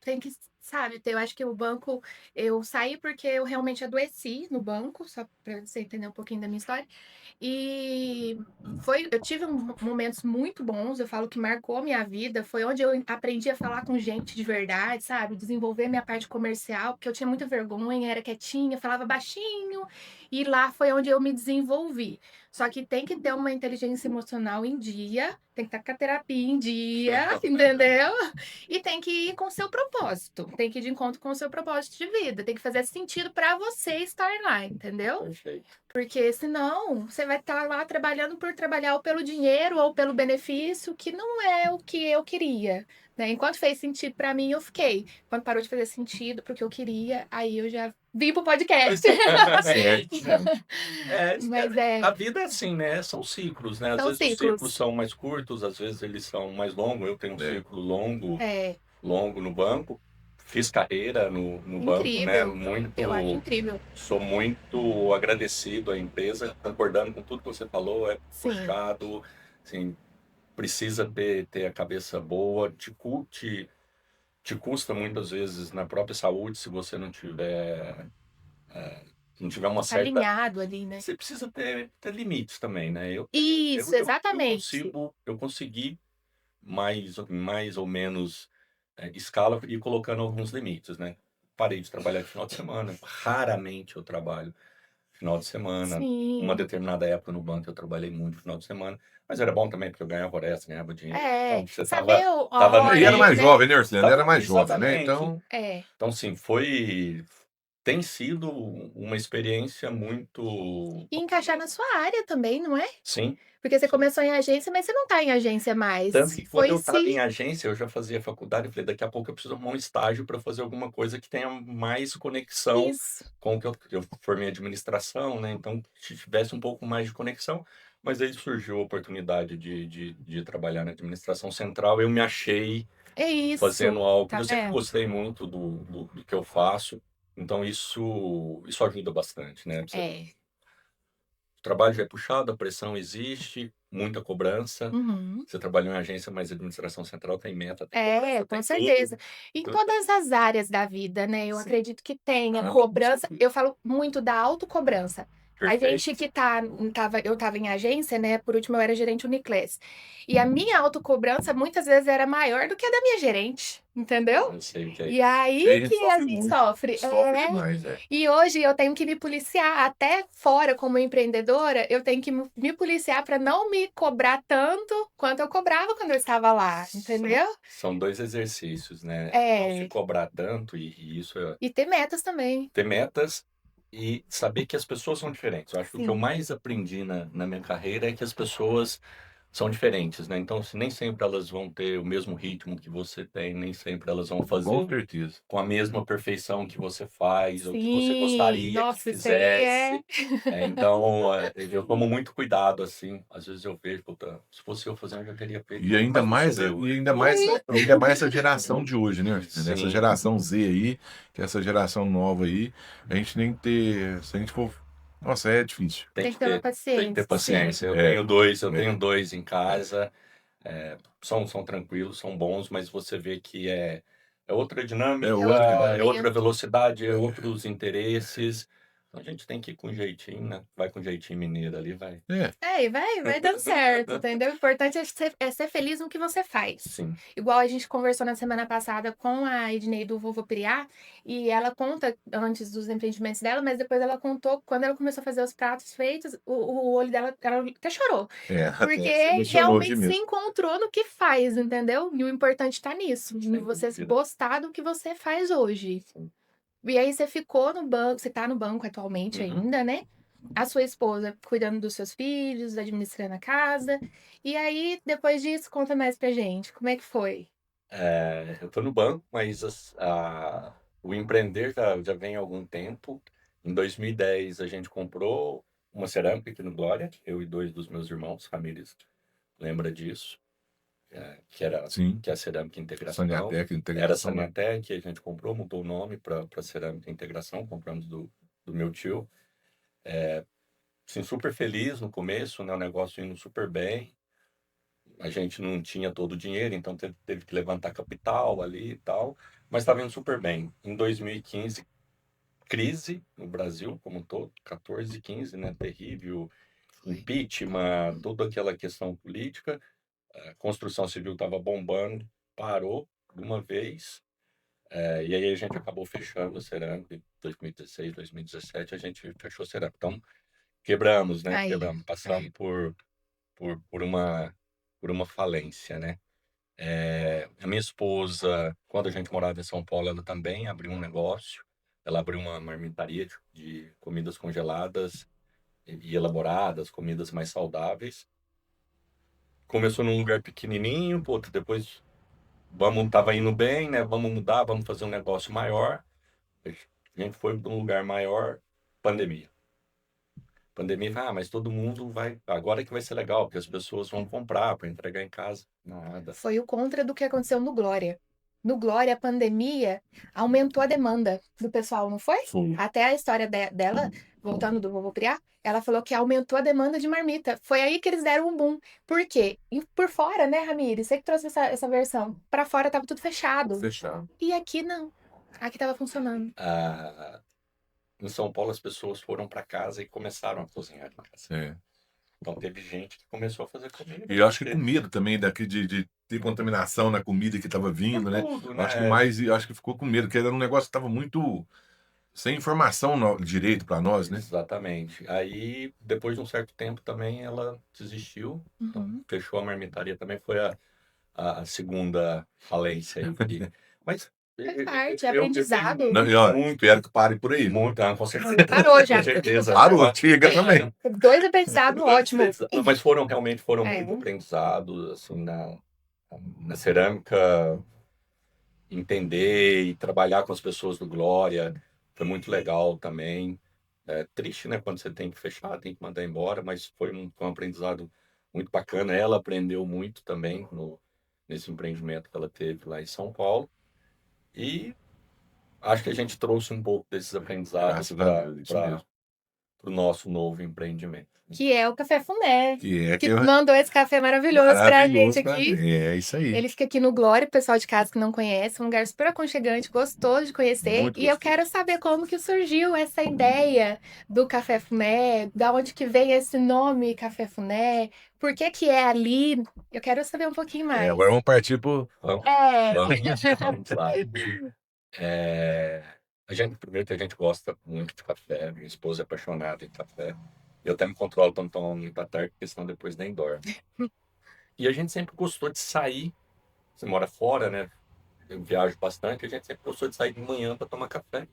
tem que, sabe, eu acho que o banco, eu saí porque eu realmente adoeci no banco, só para você entender um pouquinho da minha história. E eu tive momentos muito bons, eu falo que marcou a minha vida, foi onde eu aprendi a falar com gente de verdade, sabe? Desenvolver minha parte comercial, porque eu tinha muita vergonha, era quietinha, falava baixinho, e lá foi onde eu me desenvolvi. Só que tem que ter uma inteligência emocional em dia, tem que estar com a terapia em dia, entendeu? E tem que ir com o seu propósito, tem que ir de encontro com o seu propósito de vida, tem que fazer sentido para você estar lá, entendeu? Perfeito. Porque senão você vai estar lá trabalhando por trabalhar ou pelo dinheiro ou pelo benefício, que não é o que eu queria, né? Enquanto fez sentido para mim, eu fiquei. Quando parou de fazer sentido porque eu queria, aí eu já vim pro podcast. Mas A vida é assim, né? São ciclos, né? Às São vezes os ciclos. ciclos são mais curtos, às vezes eles são mais longos. Eu tenho um ciclo longo no banco. Fiz carreira no banco, né? Incrível. Eu acho incrível. Sou muito agradecido à empresa, concordando com tudo que você falou, é Sim. puxado, assim, precisa ter a cabeça boa, te custa muitas vezes na própria saúde se você não tiver uma certa... Alinhado ali, né? Você precisa ter limites também, né? Isso, exatamente. Eu consegui mais ou menos escala e colocando alguns limites, né? Parei de trabalhar de final de semana, raramente eu trabalho final de semana. Sim. Uma determinada época no banco eu trabalhei muito final de semana, mas era bom também porque eu ganhava hora extra, ganhava dinheiro. Então, você saber tava E era mais jovem, né, Orsilano? Era mais jovem, né? Exatamente. Então, Então, sim, foi tem sido uma experiência muito E encaixar na sua área também, não é? sim, Porque você sim. começou em agência, mas você não tá em agência Tanto mais. que quando Foi eu estava se em agência, eu já fazia faculdade, eu falei: "Daqui a pouco eu preciso arrumar um estágio para fazer alguma coisa que tenha mais conexão isso. com o que eu formei administração, né, então se tivesse um pouco mais de conexão". Mas aí surgiu a oportunidade de trabalhar na administração central, eu me achei É fazendo isso, algo tá eu sempre vendo? gostei muito do que eu faço, então isso ajuda bastante, né. É. O trabalho já é puxado, a pressão existe, muita cobrança. Uhum. Você trabalhou em agência, mas a administração central tem meta, tem É, cobrança, com tem tudo. certeza. Em Então todas as áreas da vida, né, eu sim. acredito que tenha Não, com cobrança. certeza. Eu falo muito da autocobrança. A gente Perfeito. que eu estava em agência, né, por último eu era gerente Uniclass. E a minha autocobrança muitas vezes era maior do que a da minha gerente, entendeu? Eu sei o que é E isso. aí E a gente que a sofre gente muito. sofre. Sofre É. demais, é. E hoje eu tenho que me policiar, até fora como empreendedora, eu tenho que me policiar para não me cobrar tanto quanto eu cobrava quando eu estava lá, entendeu? São 2 exercícios, né, não se É. cobrar tanto e isso é E ter metas também. ter metas e saber que as pessoas são diferentes. Eu acho que o que eu Sim. mais aprendi na minha carreira é que as pessoas são diferentes, né, então nem sempre elas vão ter o mesmo ritmo que você tem, nem sempre elas vão Com fazer certeza. com a mesma perfeição que você faz ou que você Sim. gostaria que Nossa, isso aí é. fizesse. Então, eu tomo muito cuidado, assim, às vezes eu vejo: "Puta, se fosse eu fazendo, eu já teria feito", mas não sou eu. Ainda mais essa geração de hoje, né? Essa Sim, geração Z aí, que é essa geração nova aí, a gente tem que ter, se a gente for, nossa, é difícil. Tem que ter uma tem que ter paciência, sim. paciência. É, Eu é, tenho 2 em casa, são tranquilos, são bons, mas você vê que é outra é dinâmica, outro é outra Momento. velocidade, é outros interesses. Então a gente tem que ir com jeitinho, né, vai com jeitinho mineiro ali, vai. é, É, e vai dando certo, entendeu? O importante é ser feliz no que você faz. Sim, Igual a gente conversou na semana passada com a Ednei do Vovô Piriá, e ela conta antes dos empreendimentos dela, mas depois ela contou quando ela começou a fazer os pratos feitos, o olho dela, ela até chorou. até Porque se emocionou aqui realmente se mesmo. encontrou no que faz, entendeu? E o importante tá nisso, em sem você dúvida. gostar do que você faz hoje. Sim. E aí você ficou no banco, você tá no banco atualmente Uhum. ainda, né? A sua esposa cuidando dos seus filhos, administrando a casa. E aí, depois disso, conta mais pra gente, como é que foi? Eu estou no banco, mas o empreender já vem há algum tempo. Em 2010, a gente comprou uma cerâmica aqui no Glória, eu e 2 dos meus irmãos, Ramires lembra disso, que era Sim, que é a Cerâmica Integração. Saniateca, Era a integração, né? Saniatek, a gente comprou, mudou o nome para Cerâmica Integração, compramos do meu tio. Assim, super feliz no começo, né, o negócio indo super bem. A gente não tinha todo o dinheiro, então teve que levantar capital ali e tal, mas estava indo super bem. Em 2015, crise no Brasil como um todo, 14, 15, né? Terrível, impeachment, toda aquela questão política. A construção civil estava bombando, parou de uma vez, e aí a gente acabou fechando a cerâmica em 2016, 2017, a gente fechou a cerâmica. Então, quebramos, né? Aí. Quebramos, passamos por uma falência, né? A minha esposa, quando a gente morava em São Paulo, ela também abriu um negócio. Ela abriu uma marmitaria de comidas congeladas e elaboradas, comidas mais saudáveis. Começou num lugar pequenininho, pô, depois tava indo bem, né? Vamos mudar, vamos fazer um negócio maior. A gente foi para um lugar maior, pandemia. Pandemia, mas todo mundo vai, agora que vai ser legal, porque as pessoas vão comprar para entregar em casa. Nada. Foi o contra do que aconteceu no Glória. No Glória, a pandemia aumentou a demanda do pessoal, não foi? Foi. Até a história dela, voltando do Vovô Priá, ela falou que aumentou a demanda de marmita. Foi aí que eles deram um boom. Por quê? E por fora, né, Ramires? Você que trouxe essa versão. Pra fora tava tudo fechado. Fechado. E aqui não. Aqui tava funcionando. Ah, em São Paulo, as pessoas foram para casa e começaram a cozinhar em casa. É. Então, teve gente que começou a fazer comida. E eu acho que com medo também daqui de ter contaminação na comida que estava Por vindo, né? tudo, Eu acho que né? eu acho que ficou com medo, porque era um negócio que estava muito sem informação direito para nós, né? Exatamente. Aí, depois de um certo tempo também, ela desistiu. Então, Uhum. fechou a marmitaria também. Foi a segunda falência aí. Mas Faz parte, é aprendizado. Não, e, ó, espero que pare por aí. Muito, com certeza. Parou já. Com certeza. Parou, chega também. 2 aprendizados, ótimo. Mas realmente foram muito aprendizados, assim, na cerâmica, entender e trabalhar com as pessoas do Glória, foi muito legal também. É triste, né, quando você tem que fechar, tem que mandar embora, mas foi um aprendizado muito bacana. Ela aprendeu muito também nesse empreendimento que ela teve lá em São Paulo. E acho que a gente trouxe um pouco desses aprendizados Graças a Deus, isso mesmo. para o nosso novo empreendimento. Que é o Café Funé. Que Que mandou esse café maravilhoso pra gente aqui. É isso aí. Ele fica aqui no Glória, o pessoal de casa que não conhece, um lugar super aconchegante, gostoso de conhecer. Muito E eu gostoso. quero saber como que surgiu essa ideia do Café Funé, da onde que vem esse nome Café Funé, por que que é ali? Eu quero saber um pouquinho mais. Agora vamos partir pro... Vamos lá. Primeiro que a gente gosta muito de café, minha esposa é apaixonada em café. Eu até me controlo para não tomar muita tarde, porque senão depois nem dorme. E a gente sempre gostou de sair. Você mora fora, né? Eu viajo bastante, a gente sempre gostou de sair de manhã para tomar café.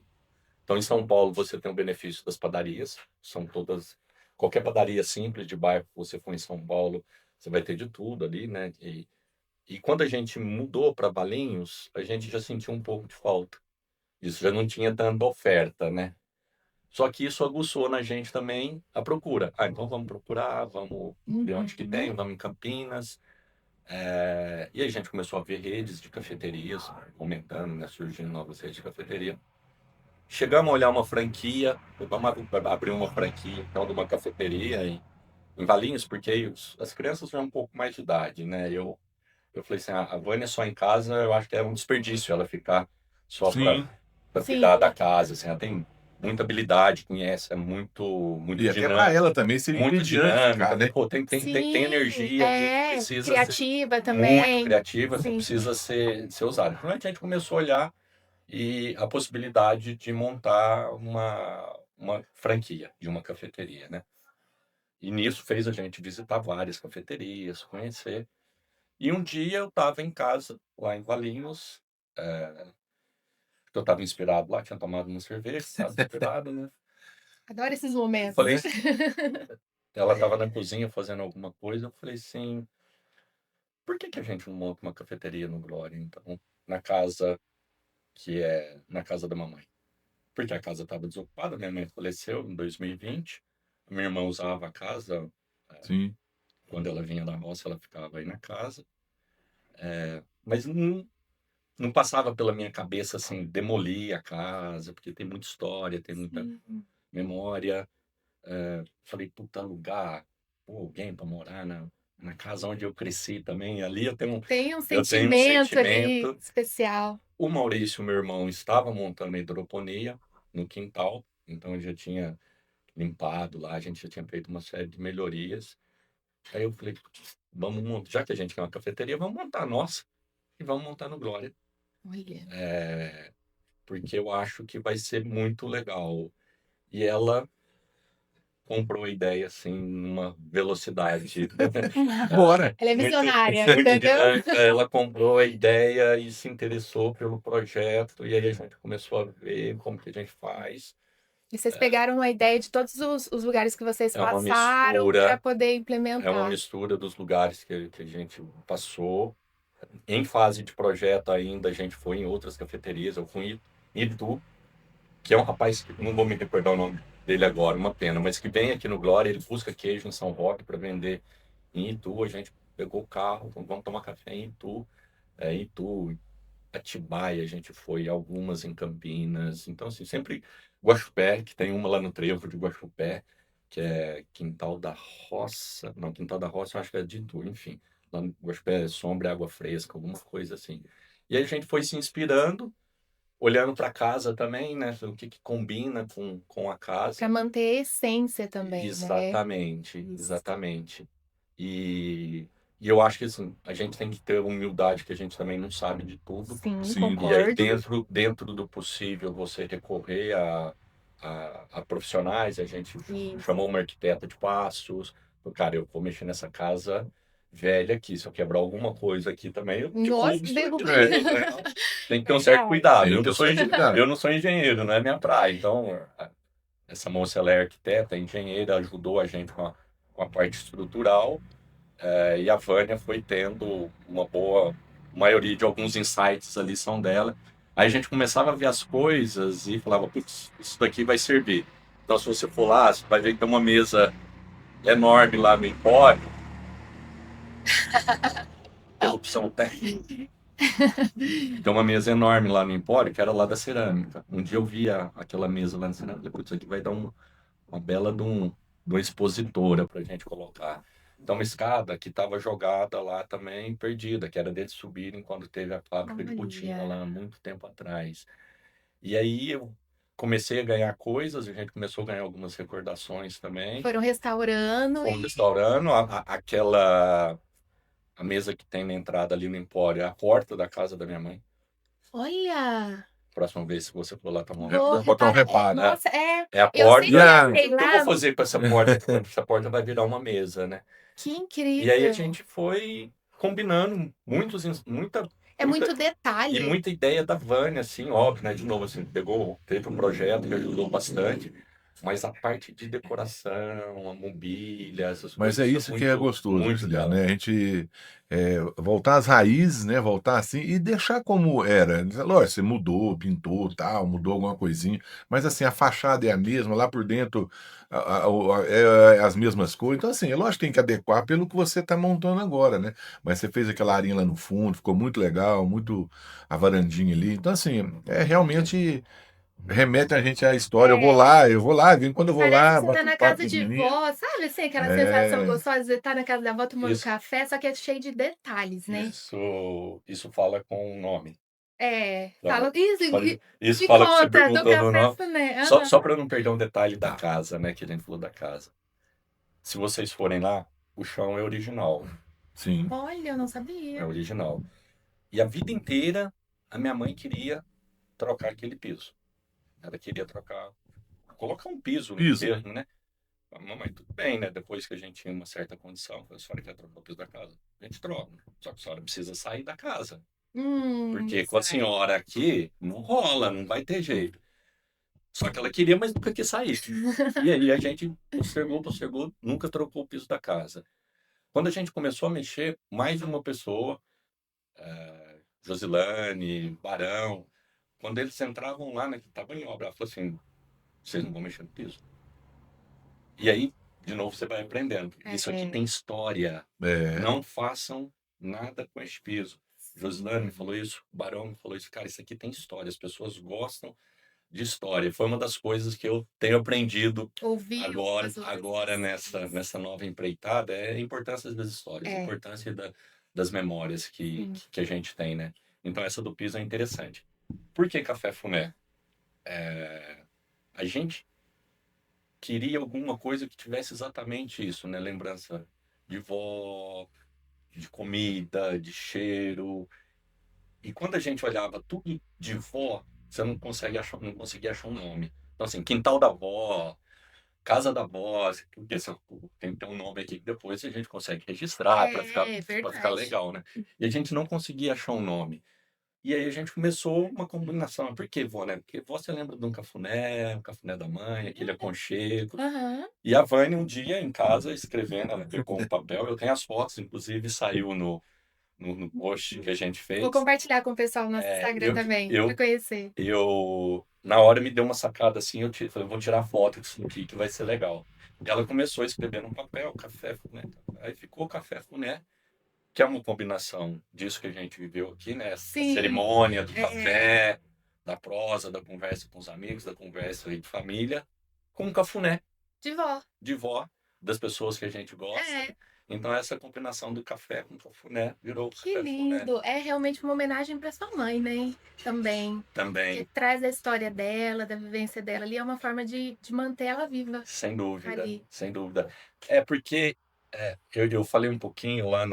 Então, em São Paulo, você tem o benefício das padarias. São todas... Qualquer padaria simples de bairro que você for em São Paulo, você vai ter de tudo ali, né? E quando a gente mudou para Valinhos, a gente já sentiu um pouco de falta. Isso já não tinha tanta oferta, né? Só que isso aguçou na gente também a procura. Então vamos procurar, vamos ver onde que tem, vamos em Campinas. E aí a gente começou a ver redes de cafeterias aumentando, né? Surgindo novas redes de cafeteria. Chegamos a olhar uma franquia, vamos abrir uma franquia então, de uma cafeteria em Valinhos, porque aí as crianças já têm um pouco mais de idade, né? Eu falei assim, a Vânia só em casa, eu acho que é um desperdício ela ficar só Sim. para cuidar da casa, assim, ela tem muita habilidade, conhece, é muito E até dinâmica, pra ela também seria muito entediante, dinâmica, cara, né? pô, tem energia, precisa criativa ser também. muito criativa, Sim. precisa ser usada. Então a gente começou a olhar e a possibilidade de montar uma franquia de uma cafeteria, né? E nisso fez a gente visitar várias cafeterias, conhecer. E um dia eu estava em casa, lá em Valinhos, eu estava inspirado lá, tinha tomado uma cerveja, estava inspirado, né? Adoro esses momentos. Falei, ela estava na cozinha fazendo alguma coisa, eu falei assim, por que a gente não monta uma cafeteria no Glória, então, na casa na casa da mamãe? Porque a casa estava desocupada, minha mãe faleceu em 2020, minha irmã usava a casa, Sim. quando ela vinha da roça, ela ficava aí na casa, mas não passava pela minha cabeça, assim, demolir a casa, porque tem muita história, tem muita memória. Falei, puta, alugar alguém para morar na casa onde eu cresci também. Ali eu tenho Tem um eu tenho um sentimento ali sentimento. especial. O Maurício, meu irmão, estava montando a hidroponia no quintal, então eu já tinha limpado lá, a gente já tinha feito uma série de melhorias. Aí eu falei, vamos montar, já que a gente quer uma cafeteria, vamos montar a nossa e vamos montar no Glória. Olha. Porque eu acho que vai ser muito legal. E ela comprou a ideia, assim, numa velocidade. Bora! Ela é visionária, muito entendeu? dinâmica. Ela comprou a ideia e se interessou pelo projeto. E aí a gente começou a ver como que a gente faz. E vocês pegaram a ideia de todos os lugares que vocês É uma passaram mistura. para poder É implementar. uma mistura dos lugares que a gente passou. Em fase de projeto ainda, a gente foi em outras cafeterias. Eu fui em Itu, que é um rapaz que não vou me recordar o nome dele agora, uma pena, mas que vem aqui no Glória, ele busca queijo em São Roque para vender em Itu. A gente pegou o carro, vamos tomar café em Itu. Itu, Atibaia, a gente foi algumas em Campinas. Então, assim, sempre Guaxupé, que tem uma lá no trevo de Guaxupé, que é Quintal da Roça. Não, Quintal da Roça eu acho que é de Itu, enfim. Lá no Guaxupé é sombra, água fresca, alguma coisa assim. E aí a gente foi se inspirando, olhando para casa também, né? O que combina com a casa. Para manter a essência também, Exatamente, né? exatamente. E eu acho que assim, a gente tem que ter humildade, que a gente também não sabe de tudo. Sim, Sim. concordo. E aí, dentro do possível, você recorrer a profissionais. A gente chamou uma arquiteta de Passos. Falei, cara, eu vou mexer nessa casa velha aqui. Se eu quebrar alguma coisa aqui também, eu Nossa, derrubo isso derruba. aqui, né? Tem que ter um certo cuidado. Tem Eu que não ter sou, certo cuidado. eu não sou engenheiro, não é minha praia. Então, essa moça, ela é arquiteta, engenheira, ajudou a gente com a parte estrutural. E a Vânia foi tendo uma boa maioria de alguns insights ali são dela. Aí a gente começava a ver as coisas e falava, putz, isso daqui vai servir. Então, se você for lá, você vai ver que tem uma mesa enorme lá no Empório. Interrupção técnica. Tem uma mesa enorme lá no Empório, que era lá da cerâmica. Um dia eu via aquela mesa lá na cerâmica, falei, putz, isso aqui vai dar uma bela de uma expositora para a gente colocar. Então, uma escada que estava jogada lá também, perdida, que era deles subirem quando teve a fábrica de botina lá, há muito tempo atrás. E aí eu comecei a ganhar coisas, a gente começou a ganhar algumas recordações também. Foram restaurando Fomos e... restaurando a mesa que tem na entrada ali no Empório, é a porta da casa da minha mãe. Olha! Próxima vez, se você for lá, tá bom. Vou Botar um reparar. reparo, né? Nossa, É a eu porta. sempre achei O que eu lá. vou fazer com essa porta? Essa porta vai virar uma mesa, né? Que E aí a incrível. gente foi combinando muita É muito e detalhe. muita ideia da Vânia, assim, óbvio, né? De novo, assim, teve um projeto que ajudou bastante, mas a parte de decoração, a mobília, essas Mas coisas é são isso que é gostoso, muito Juliano, dela. né? A gente voltar às raízes, né? Voltar assim e deixar como era. Lógico, você mudou, pintou, tal, mudou alguma coisinha, mas assim, a fachada é a mesma, lá por dentro é as mesmas coisas. Então, assim, é lógico que tem que adequar pelo que você está montando agora, né? Mas você fez aquela arinha lá no fundo, ficou muito legal, muito a varandinha ali. Então, assim, é realmente remete a gente à história. Eu vou lá, quando eu vou Parece que lá, você tá bato um na papo com casa as de meninas. vó, sabe assim, aquela sensação É, gostosa de você estar na casa da avó tomando Isso, café, só que é cheio de detalhes, né? isso fala com o nome. É, Tá? fala. Isso, Isso me fala que você conta do perguntou do café nome. funé. Só para não perder um detalhe da casa, né? Que a gente falou da casa. Se vocês forem lá, o chão é original. sim. Olha, eu não É sabia. original. E a vida inteira, a minha mãe queria trocar aquele piso. Ela queria colocar um piso Piso. mesmo, né? A mamãe, tudo bem, né? Depois que a gente tinha uma certa condição, a senhora quer trocar o piso da casa? A gente troca. Só que a senhora precisa sair da casa. Porque com a Sai. senhora aqui, não rola, não vai ter jeito. Só que ela queria, mas nunca quis sair. E aí a gente postergou, nunca trocou o piso da casa. Quando a gente começou a mexer, mais de uma pessoa, Josilane, Barão, quando eles entravam lá, né, que estava em obra, ela falou assim, vocês não vão mexer no piso. E aí, de novo, você vai aprendendo. Isso aqui tem história. É, Não façam nada com este piso. Josilane me falou isso, o Barão me falou isso. Cara, isso aqui tem história. As pessoas gostam de história. Foi uma das coisas que eu tenho aprendido Ouvir as outras agora pessoas. nessa nova empreitada, é a importância das histórias, a É. importância das memórias que a gente tem, né? Então essa do piso é interessante. Por que café funé? A gente queria alguma coisa que tivesse exatamente isso, né? Lembrança de vó, de comida, de cheiro. E quando a gente olhava tudo de vó, você não conseguia achar um nome. Então, assim, quintal da vó, casa da avó, porque tem que ter um nome aqui que depois a gente consegue registrar para ficar Verdade. legal, né? E a gente não conseguia achar um nome. E aí a gente começou uma combinação. Por que vó, né? Porque vó você lembra de um cafuné da mãe, aquele aconchego. Aham. E a Vânia, um dia em casa, escrevendo, ela pegou um papel, eu tenho as fotos, inclusive saiu no post que a gente fez. Vou compartilhar com o pessoal no nosso É, Instagram também, eu, para conhecer. na hora me deu uma sacada assim, falei, vou tirar foto disso aqui que vai ser legal. E ela começou a escrever no papel, café, funé. Aí ficou café, funé, que é uma combinação disso que a gente viveu aqui, né? Essa Sim. cerimônia do café, da prosa, da conversa com os amigos, da conversa aí de família, com um cafuné De vó. das pessoas que a gente gosta. É. Então essa combinação do café com cafuné virou o Que café funé lindo. É realmente uma homenagem para sua mãe, né? Também. Que também. traz a história dela, da vivência dela ali. É uma forma de manter ela viva Sem dúvida, ali. sem dúvida. É porque eu falei um pouquinho lá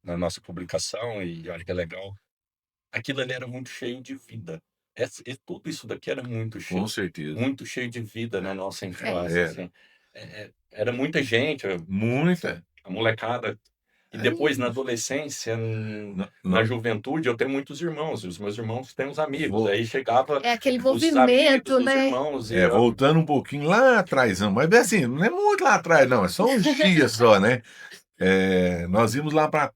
na nossa publicação e acho que é legal. Aquilo ali era muito cheio de vida. Tudo isso daqui era com certeza. muito cheio de vida na nossa infância. Era. Assim. Era muita gente. Muita. a molecada. E depois, na adolescência, na Não, juventude, eu tenho muitos irmãos. E os meus irmãos têm uns amigos. Vou- Aí chegava É aquele os amigos movimento, dos né? irmãos. voltando um pouquinho lá atrás, não, mas assim, não é muito lá atrás, não, é só uns dias só, né? Nós íamos lá pra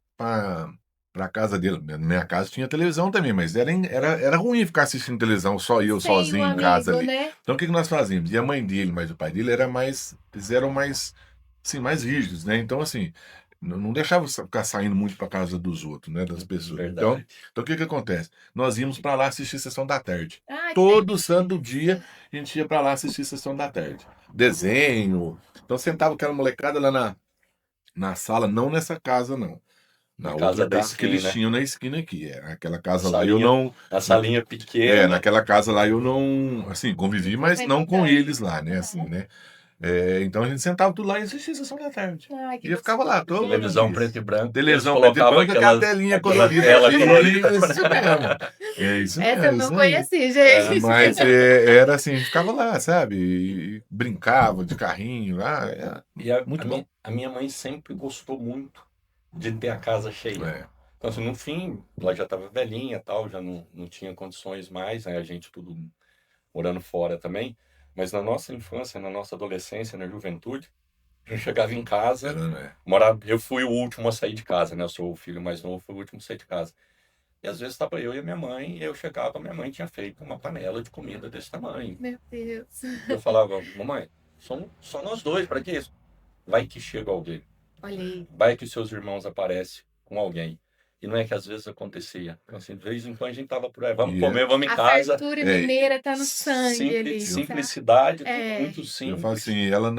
casa dele. Na minha casa tinha televisão também, mas era ruim ficar assistindo televisão só eu Sem o sozinho em casa amigo, ali. né? Então o que nós fazíamos? E a mãe dele, mas o pai dele eles eram mais, assim, mais rígidos, né? Então, assim, não deixava ficar saindo muito pra casa dos outros, né? Das pessoas. Então, Verdade. o que acontece? Nós íamos pra lá assistir Sessão da Tarde. Ai, que Todo santo delícia. dia a gente ia pra lá assistir Sessão da Tarde. Desenho. Então sentava aquela molecada lá na sala, não nessa casa, não. Na Na casa outra da casa que eles esquina. tinham na esquina aqui. Aquela casa lá eu não. A salinha pequena. Naquela casa lá eu não. Assim, convivi, mas não com eles lá, né? Assim, né? Então a gente sentava tudo lá e assistia Sessão da Tarde. Ai, que E eu ficava lá todo Televisão dia. preto e branco. Televisão Eles preto e colocavam branco, aquela aquela telinha aquela colorida. tela colorida. Isso mesmo. É isso Essa eu mesmo. não isso aí. conheci, gente. Mas era assim, ficava lá, sabe? E brincava de carrinho lá. E Muito bom. a minha mãe sempre gostou muito de ter a casa cheia. É. Então, assim, no fim, ela já estava velhinha e tal, já não tinha condições mais, né? A gente tudo morando fora também. Mas na nossa infância, na nossa adolescência, na juventude, eu chegava em casa, eu fui o último a sair de casa, né? Eu sou o filho mais novo, fui o último a sair de casa. E às vezes estava eu e a minha mãe, e eu chegava, minha mãe tinha feito uma panela de comida desse tamanho. Meu Deus. Eu falava, mamãe, somos só nós dois, para que isso? Vai que chega alguém. Olha aí. Vai que seus irmãos aparecem com alguém. E não é que às vezes acontecia. Então, assim, de vez em quando a gente tava por aí, vamos comer, vamos em A casa. fartura mineira tá no sangue ali. sabe? Simplicidade, tudo É. muito Eu simples. falo assim, ela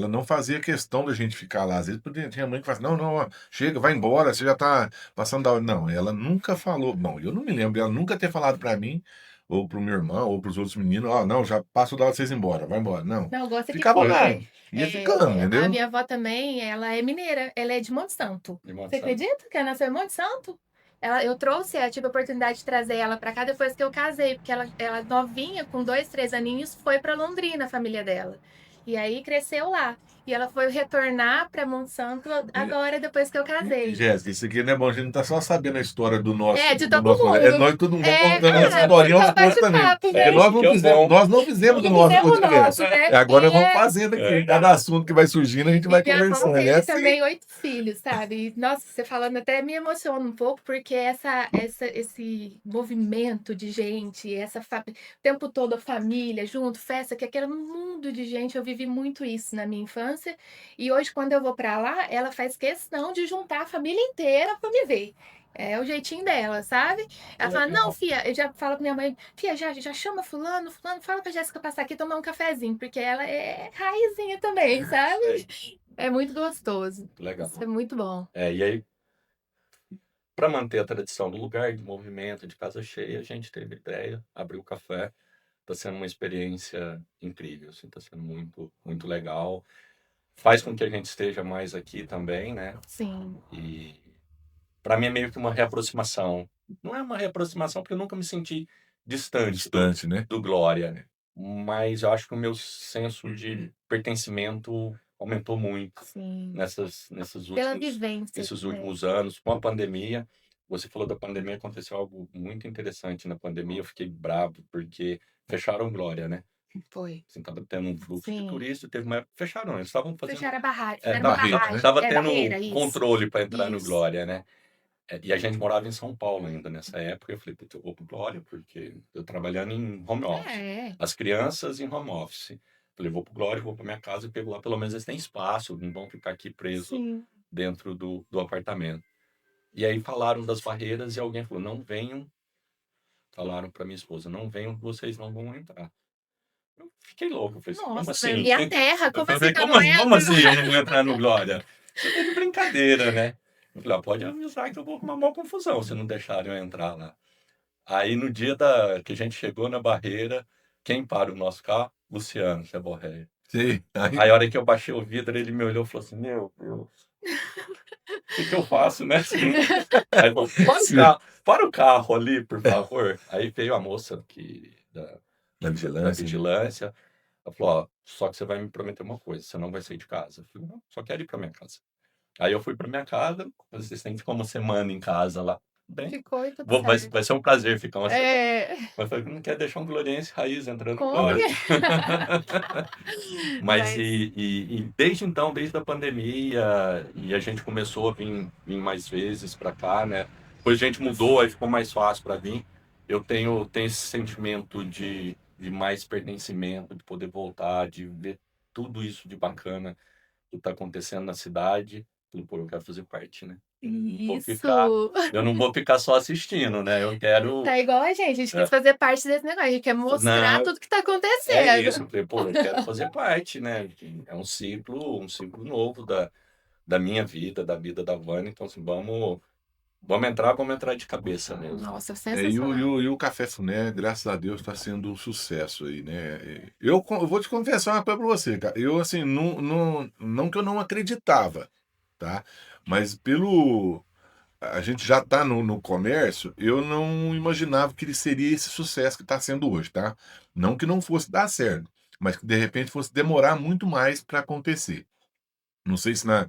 não fazia questão da gente ficar lá. Às vezes tinha mãe que fala assim, não, ó, chega, vai embora, você já tá passando da hora. Não, ela nunca falou. Bom, eu não me lembro dela nunca ter falado pra mim, ou pro meu irmão, ou pros outros meninos, não, já passa da hora de vocês ir embora, vai embora. Não. Não, gosta que Ficava lá. fique. Ia ficando, entendeu? A minha avó também, ela é mineira, ela é de Monte Santo. De Monte Você Santo. acredita que ela nasceu em Monte Santo? Eu tive a oportunidade de trazer ela pra cá depois que eu casei, porque ela novinha, com 2, 3 aninhos, foi pra Londrina, a família dela. E aí cresceu lá. E ela foi retornar pra Monte Santo agora, depois que eu casei. Jéssica, isso aqui não é bom, a gente não tá só sabendo a história do nosso. É, de do todo nosso mundo. É nós, todo mundo, É, contando essa cara, historinha aos poucos bate-papo, também. né? Porque nós não fizemos do nosso Fizemos o podcast. nosso, né? Agora É. vamos fazendo aqui. Cada assunto que vai surgindo, a gente vai E minha avó conversando. teve É assim. também 8 filhos, sabe? E, nossa, você falando até me emociona um pouco, porque esse movimento de gente, o tempo todo a família junto, festa, que aquele mundo de gente, eu vivi muito isso na minha infância. E hoje, quando eu vou pra lá, ela faz questão de juntar a família inteira pra me ver. É o jeitinho dela, sabe? Ela fala, não, fia, eu já falo pra minha mãe, fia, já chama fulano, fala pra Jéssica passar aqui e tomar um cafezinho, porque ela é raizinha também, sabe? É muito gostoso. Legal. Isso é muito bom. E aí, para manter a tradição do lugar, de movimento, de casa cheia, a gente teve a ideia, abriu o café. Está sendo uma experiência incrível, assim, está sendo muito, muito legal. Faz com que a gente esteja mais aqui também, né? Sim. E para mim é meio que uma reaproximação. Não é uma reaproximação porque eu nunca me senti distante Né? do Glória, mas eu acho que o meu senso de pertencimento aumentou muito Sim. nesses Pela últimos, vivência. nesses últimos anos, com a pandemia. Você falou da pandemia, aconteceu algo muito interessante na pandemia. Eu fiquei bravo porque fecharam Glória, né? Foi. Assim, tava tendo um fluxo de Sim. turistas, teve uma época que fecharam, eles estavam fazendo Fecharam a barragem. é, Fizeram uma barreira, barragem. né? tava É, tendo barreira, isso. controle para entrar no Isso. Glória, né? E a gente morava em São Paulo ainda nessa época. Eu falei, putz, eu vou pro Glória, porque eu trabalhando em home office. É. As crianças em home office. Falei, vou pro Glória, vou pra minha casa e pego lá, pelo menos eles têm espaço, não vão ficar aqui presos Sim. dentro do apartamento. E aí falaram das barreiras e alguém falou, não venham. Falaram pra minha esposa, não venham, vocês não vão entrar. Eu fiquei louco. Eu falei, como Nossa, assim? e a terra? Como Eu assim? falei, Tá como assim moendo? eu não vou entrar no Glória? Isso é de brincadeira, né? Eu falei, pode avisar que eu vou arrumar uma confusão se não deixarem eu entrar lá. Aí no dia que a gente chegou na barreira, quem para o nosso carro? Luciano, Zé Borré. Sim. Aí a hora que eu baixei o vidro, ele me olhou e falou assim, meu Deus, o que eu faço, né? Aí eu falei, para o carro ali, por favor. Aí veio a moça da Na vigilância. Ela falou, ó, só que você vai me prometer uma coisa, você não vai sair de casa. Eu falei, não, só quero ir pra minha casa. Aí eu fui pra minha casa, vocês têm que ficar uma semana em casa lá. Bem, Ficou e tudo vai certo. ser um prazer ficar uma semana. É, Mas eu falei, não quer deixar um gloriense raiz entrando como agora. que... Mas Mas, e desde então, desde a pandemia, e a gente começou a vir mais vezes para cá, né? Depois a gente mudou, aí ficou mais fácil para vir. Eu tenho esse sentimento de mais pertencimento, de poder voltar, de ver tudo isso de bacana que está acontecendo na cidade. Falei, pô, eu quero fazer parte, né? isso. Eu não vou ficar só assistindo, né? Eu quero. Tá igual a gente É, quis fazer parte desse negócio, a gente quer mostrar não, tudo que tá é acontecendo. isso. Eu falei, pô, eu quero fazer parte, né? É um ciclo novo da minha vida, da vida da Vânia. Então, assim, vamos entrar de cabeça mesmo. Nossa, E o, e, sensacional. o, e o Café Funé, graças a Deus, está sendo um sucesso aí, né? Eu vou te confessar uma coisa pra você, cara. Eu, assim, não que eu não acreditava, tá? Mas pelo. A gente já tá no comércio, eu não imaginava que ele seria esse sucesso que está sendo hoje, tá? Não que não fosse dar certo, mas que de repente fosse demorar muito mais para acontecer. Não sei se na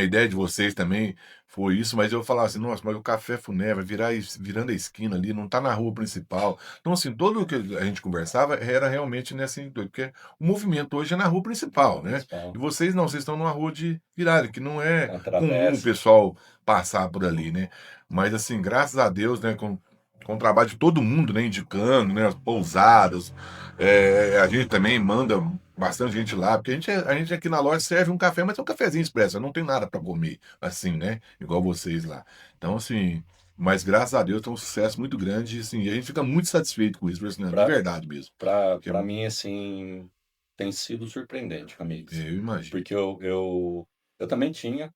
ideia de vocês também foi isso, mas eu falava assim, nossa, mas o Café Funé vai virando a esquina ali, não está na rua principal. Então, assim, tudo o que a gente conversava era realmente nessa intuito, porque o movimento hoje é na rua principal, né? Principal. E vocês não, vocês estão numa rua de virada, que não é Na comum o travessa. pessoal passar por ali, né? Mas, assim, graças a Deus, né, com o trabalho de todo mundo, né, indicando, né, as pousadas, a gente também manda bastante gente lá, porque a gente aqui na loja serve um café, mas é um cafezinho expresso, não tem nada para comer, assim, né? Igual vocês lá. Então, assim, mas graças a Deus tem um sucesso muito grande, assim, e a gente fica muito satisfeito com isso, Fernando, de Pra, verdade mesmo. Porque, pra mim, assim, tem sido surpreendente, amigos. eu imagino. Porque eu também tinha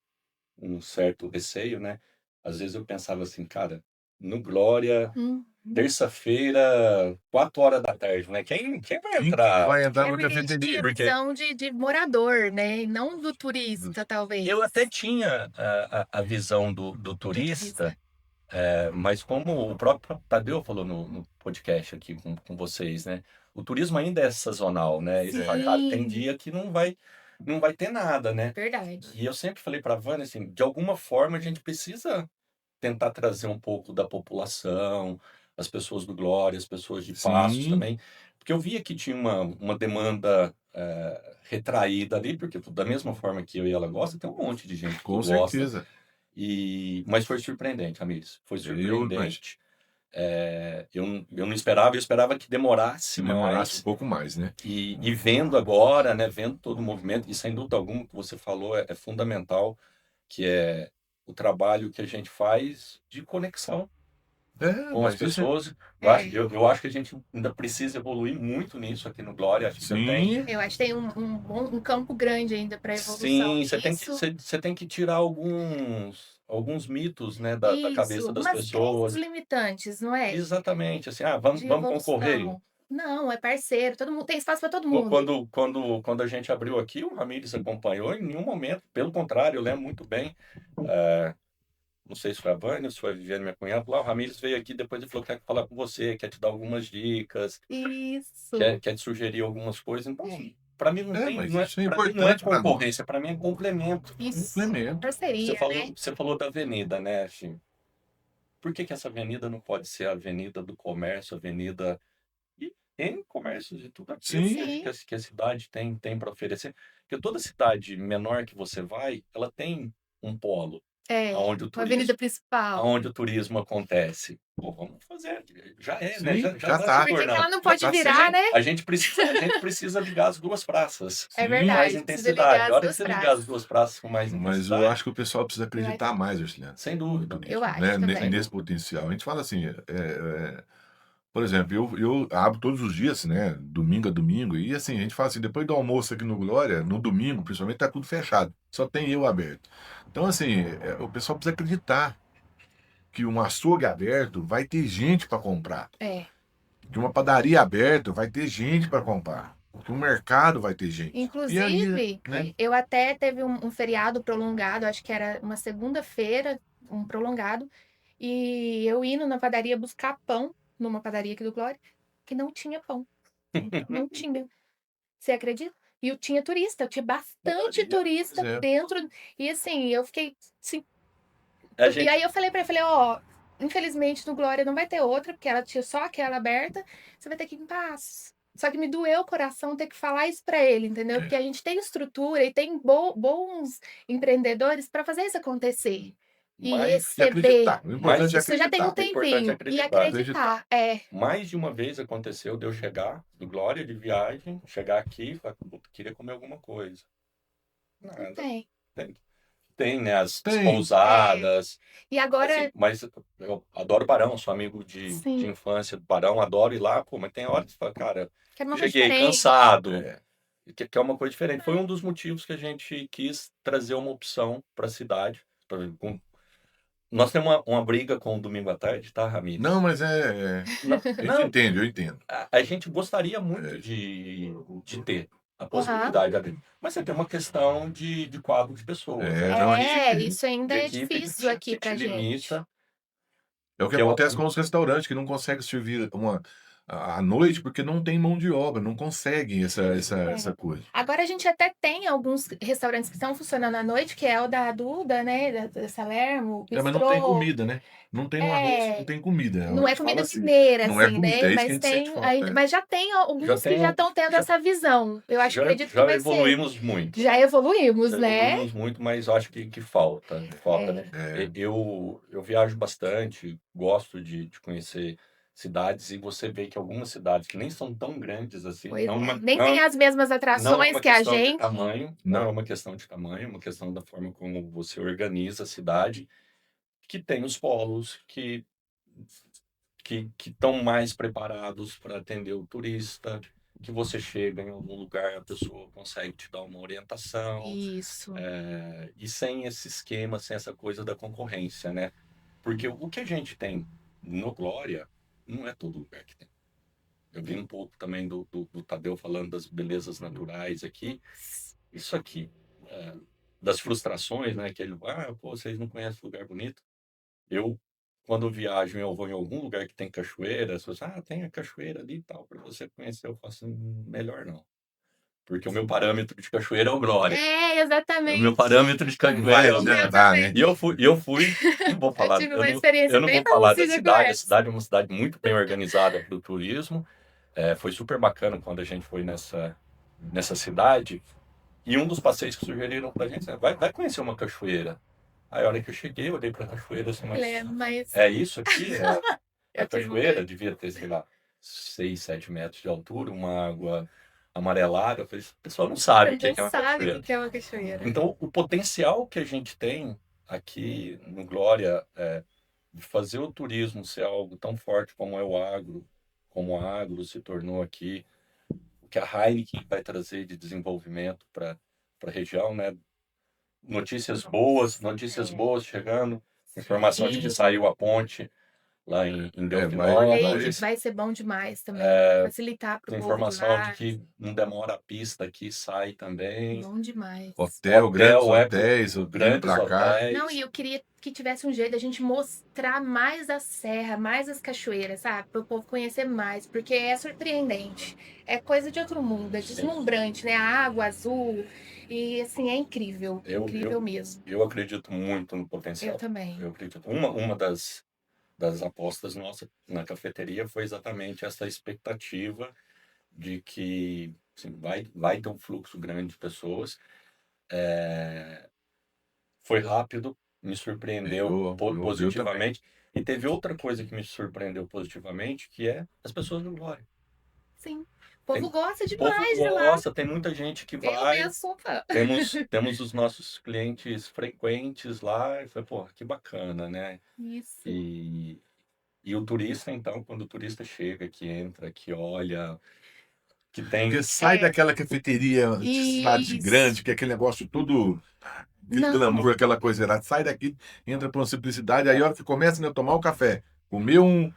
um certo receio, né? Às vezes eu pensava assim, cara, no Glória, Hum. terça-feira, 4 horas da tarde, né? Quem vai Quem entrar? vai entrar É numa porque a gente tinha cafeteria? Porque visão de morador, né? E não do turista, talvez. eu até tinha a visão do Do turista. turista, mas como o próprio Tadeu falou no podcast aqui com vocês, né? O turismo ainda é sazonal, né? E você fala, cara, tem Sim, dia que não vai ter nada, né? verdade. E eu sempre falei para a Vânia, assim, de alguma forma a gente precisa tentar trazer um pouco da população, as pessoas do Glória, as pessoas de Passos Sim, também, porque eu via que tinha uma demanda retraída ali, porque da mesma forma que eu e ela gosta, tem um monte de gente que com gosta, certeza. mas foi surpreendente, amigos, foi Eu imagino. surpreendente. Eu não esperava, eu esperava que demorasse Se demorasse um mais, pouco mais, né? e vendo agora, né, vendo todo o movimento, e sem dúvida alguma o que você falou é fundamental, que é o trabalho que a gente faz de conexão com as Mas isso é. pessoas. É, Eu acho que a gente ainda precisa evoluir muito nisso aqui no Glória, acho que ainda tem. Sim, eu acho que tem um campo grande ainda para evolução Sim, nisso. você tem que tirar alguns mitos, né, da cabeça Isso, das umas crenças pessoas. limitantes, não é? Exatamente, assim, De vamos concorrer. evolução. Não, é parceiro, todo mundo tem espaço para todo mundo. Quando a gente abriu aqui, o Ramires acompanhou em nenhum momento, pelo contrário, eu lembro muito bem. Não sei se foi a Vânia, se foi a Viviane, minha cunhada, lá o Ramires veio aqui, depois ele falou que quer falar com você, quer te dar algumas dicas, Isso. quer te sugerir algumas coisas. Então, para mim mas não é, isso é para mim não é importante para nós. concorrência, para mim é complemento. Isso. Complemento. Parceria, né? Você falou da avenida, né, assim, por que que essa avenida não pode ser a avenida do comércio, avenida e tem comércios de tudo aquilo Sim, Sim. que a cidade tem para oferecer? Porque toda cidade menor que você vai, ela tem um polo É, aonde o uma avenida turismo principal. aonde o turismo acontece. Pô, vamos fazer. Já é, né? sim, Já já está se tá. Porque que ela tornando. não Já pode tá virar, sendo. né? A gente precisa ligar as duas praças É Sim, com mais verdade, precisa ligar intensidade. A as hora que duas você ligar as praças. duas praças com mais mas eu intensidade, acho que o pessoal precisa Eu acho, acreditar mais, Juliano, sem muito dúvida. eu nisso, acho né? também. Nesse potencial. A gente fala assim, por exemplo, eu abro todos os dias, né? Domingo a domingo, e assim, a gente fala assim, depois do almoço aqui no Glória, no domingo, principalmente, tá tudo fechado. Só tem eu aberto. Então, assim, o pessoal precisa acreditar que um açougue aberto vai ter gente para comprar. É. Que uma padaria aberta vai ter gente para comprar. Que um mercado vai ter gente. E aí, Inclusive, né? eu até teve um feriado prolongado, acho que era uma segunda-feira, um prolongado, e eu indo na padaria buscar pão, numa padaria aqui do Glória, que não tinha pão. Não tinha. Você acredita? E eu tinha bastante Maravilha. turista Pois é. dentro. E assim, eu fiquei assim. A E gente, aí eu falei pra ele, falei, ó, infelizmente no Glória não vai ter outra, porque ela tinha só aquela aberta, você vai ter que ir em Passos. Só que me doeu o coração ter que falar isso pra ele, entendeu? Porque a gente tem estrutura e tem bons empreendedores pra fazer isso acontecer. E mais, E receber. acreditar. O importante mais, é Isso já tem um acreditar. o importante é tempinho. E acreditar. acreditar. É. Mais de uma vez aconteceu de eu chegar do Glória de viagem, chegar aqui e falar, "Puta, queria comer alguma coisa. Não Nada. tem. Tem, né, as Tem. pousadas, E agora. assim, mas eu adoro Barão, sou amigo de Sim. infância do Barão, adoro ir lá, pô, mas tem horas que você fala, cara, Quero uma coisa cheguei diferente. cansado, É. que é uma coisa diferente. Foi um dos motivos que a gente quis trazer uma opção para a cidade. Nós temos uma briga com o Domingo à Tarde, tá, Ramires? Não, mas Não, a gente não, entende, eu entendo. a gente gostaria muito É. de ter a possibilidade, mas você tem uma questão de quadro de pessoas, né? Não, a gente Isso ainda De é equipe difícil aqui que pra te gente. limita. é o que que eu- acontece com os restaurantes, que não conseguem servir à noite porque não tem mão de obra, não conseguem essa coisa. Agora a gente até tem alguns restaurantes que estão funcionando à noite, que é o da Duda, né? Da Salermo, Mas não tem Bistrô. comida, né? Não tem no arroz, não tem comida. Não A é gente comida fala assim, mineira, não é assim, comida, né? é isso que a Mas gente sente tem, falta. mas já tem alguns que já estão tendo essa visão. Eu acho, acredito que já vai ser. evoluímos muito. Já evoluímos, Já né? evoluímos muito, mas eu acho que falta. Né? É. Eu viajo bastante, gosto de conhecer cidades, e você vê que algumas cidades que nem são tão grandes assim, Pois não, é. Nem tem as mesmas não é atrações uma que a questão de gente. tamanho, não é Não. uma questão de tamanho, é uma questão da forma como você organiza a cidade, que tem os polos que estão mais preparados para atender o turista, que você chega em algum lugar, a pessoa consegue te dar uma orientação, Isso. e sem esse esquema, sem essa coisa da concorrência, né? Porque o que a gente tem no Glória não é todo lugar que tem. Eu vi um pouco também do Tadeu falando das belezas naturais aqui. Isso aqui, das frustrações, né? Que ele, pô, vocês não conhecem lugar bonito? Eu, quando viajo, eu vou em algum lugar que tem cachoeira, as pessoas, tem a cachoeira ali e tal, para você conhecer. Eu faço melhor não. Porque o meu parâmetro de cachoeira é o Glória. É, exatamente. O meu parâmetro de cachoeira Vai é o Glória. adiantar, né? E eu fui, não vou falar, tive uma experiência eu não bem vou falar da parecida com cidade. A essa. cidade é uma cidade muito bem organizada para o turismo. Foi super bacana quando a gente foi nessa cidade. E um dos passeios que sugeriram pra gente, vai conhecer uma cachoeira. Aí a hora que eu cheguei, eu olhei pra cachoeira assim, Mas é isso aqui? É a Eu tive cachoeira? Devia ter, sei lá, 6, 7 metros de altura, uma água amarelada. Eu falei, o pessoal não sabe o que é não uma sabe cachoeira. o que é uma cachoeira. Então, o potencial que a gente tem aqui no Glória de fazer o turismo ser algo tão forte como é o agro, como a agro se tornou aqui, o que a Heineken vai trazer de desenvolvimento para a região, né? Notícias boas chegando, informação de que saiu a ponte lá em Delfinópolis. Vai ser bom demais também. Facilitar para o Tem povo informação de demais. que não demora a pista aqui, sai também. Bom demais. Grandes hotéis, grandes pra cá. hotéis. Não, e eu queria que tivesse um jeito da gente mostrar mais a serra, mais as cachoeiras, sabe? Para o povo conhecer mais, porque é surpreendente. É coisa de outro mundo, é deslumbrante, né? A água azul. E assim, é incrível. Incrível mesmo. Eu acredito muito no potencial. Eu também. Eu acredito. Uma das apostas nossas na cafeteria foi exatamente essa expectativa de que assim, vai ter um fluxo grande de pessoas. Foi rápido, me surpreendeu positivamente. E teve outra coisa que me surpreendeu positivamente, que é as pessoas do Glória. Sim. O povo gosta demais de lá. Gosta, tem muita gente que vai. Eu sou fã. Temos os nossos clientes frequentes lá. E foi, pô, que bacana, né? Isso. E o turista, então, quando o turista chega, que entra, que olha, que tem... Porque sai daquela cafeteria de cidade grande, que é aquele negócio tudo... Aquele glamour, aquela coisa errada. Sai daqui, entra por uma simplicidade, aí a hora que começa a tomar o café, comer um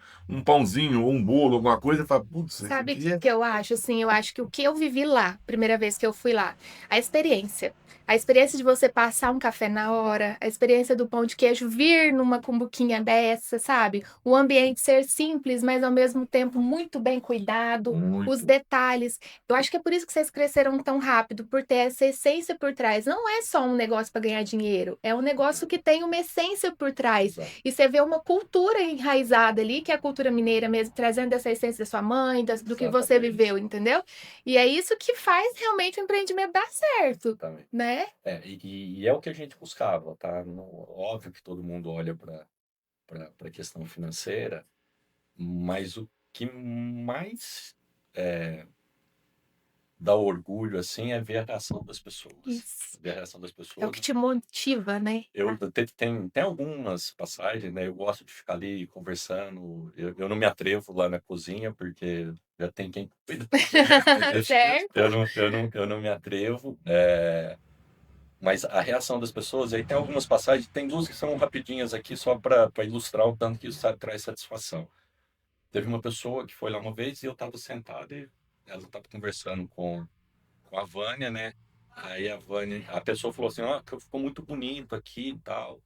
pãozinho ou um bolo, alguma coisa, e fala, putz, isso Sabe o aqui que é... que eu acho? Assim, eu acho que o que eu vivi lá, primeira vez que eu fui lá, a experiência. A experiência de você passar um café na hora, a experiência do pão de queijo vir numa cumbuquinha dessa, sabe? O ambiente ser simples, mas ao mesmo tempo muito bem cuidado, os Muito. detalhes. Eu acho que é por isso que vocês cresceram tão rápido, por ter essa essência por trás. Não é só um negócio para ganhar dinheiro, é um negócio que tem uma essência por trás. Exato. E você vê uma cultura enraizada ali, que é a cultura mineira mesmo, trazendo essa essência da sua mãe, do que você Exatamente. viveu, entendeu? E é isso que faz realmente o empreendimento dar certo, Exatamente. né? E é o que a gente buscava, tá? Óbvio que todo mundo olha para a questão financeira, mas o que mais dá orgulho, assim, é ver a reação das pessoas. Isso. Ver a reação das É o pessoas. que te motiva, né? Tem algumas passagens, né? Eu gosto de ficar ali conversando. Eu não me atrevo lá na cozinha, porque já tem quem cuida. Certo? Eu não me atrevo. Mas a reação das pessoas, aí tem algumas passagens, tem duas que são rapidinhas aqui, só para ilustrar o tanto que isso traz satisfação. Teve uma pessoa que foi lá uma vez e eu estava sentado e ela estava conversando com a Vânia, né? Aí a Vânia, a pessoa falou assim, ó, ficou muito bonito aqui e tal,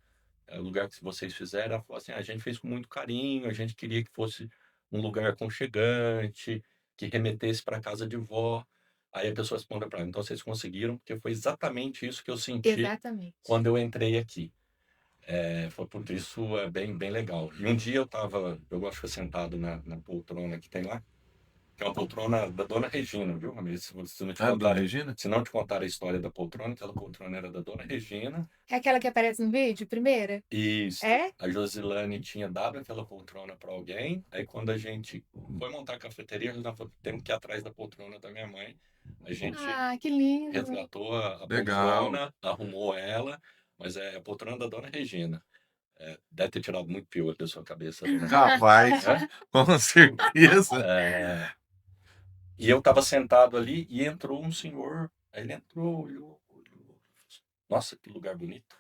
o lugar que vocês fizeram. Ela falou assim, a gente fez com muito carinho, a gente queria que fosse um lugar aconchegante, que remetesse para casa de vó. Aí a pessoa respondeu para ela, então vocês conseguiram, porque foi exatamente isso que eu senti Exatamente. quando eu entrei aqui. Foi por isso bem legal. E um dia eu gosto de ficar sentado na poltrona que tem lá, que é uma poltrona da Dona Regina, viu, amigo? Se não te Dona contar, Regina? se não te contar a história da poltrona, aquela poltrona era da Dona Regina. É aquela que aparece no vídeo, primeira? Isso. É? A Josilane tinha dado aquela poltrona para alguém. Aí quando a gente foi montar a cafeteria, nós temos que ir atrás da poltrona da minha mãe. A gente Ah, que lindo. resgatou a Legal. poltrona, arrumou ela, mas é a poltrona da Dona Regina. Deve ter tirado muito pior da sua cabeça, né? Rapaz, com certeza. E eu estava sentado ali e entrou um senhor. Aí ele entrou, olhou. Nossa, que lugar bonito.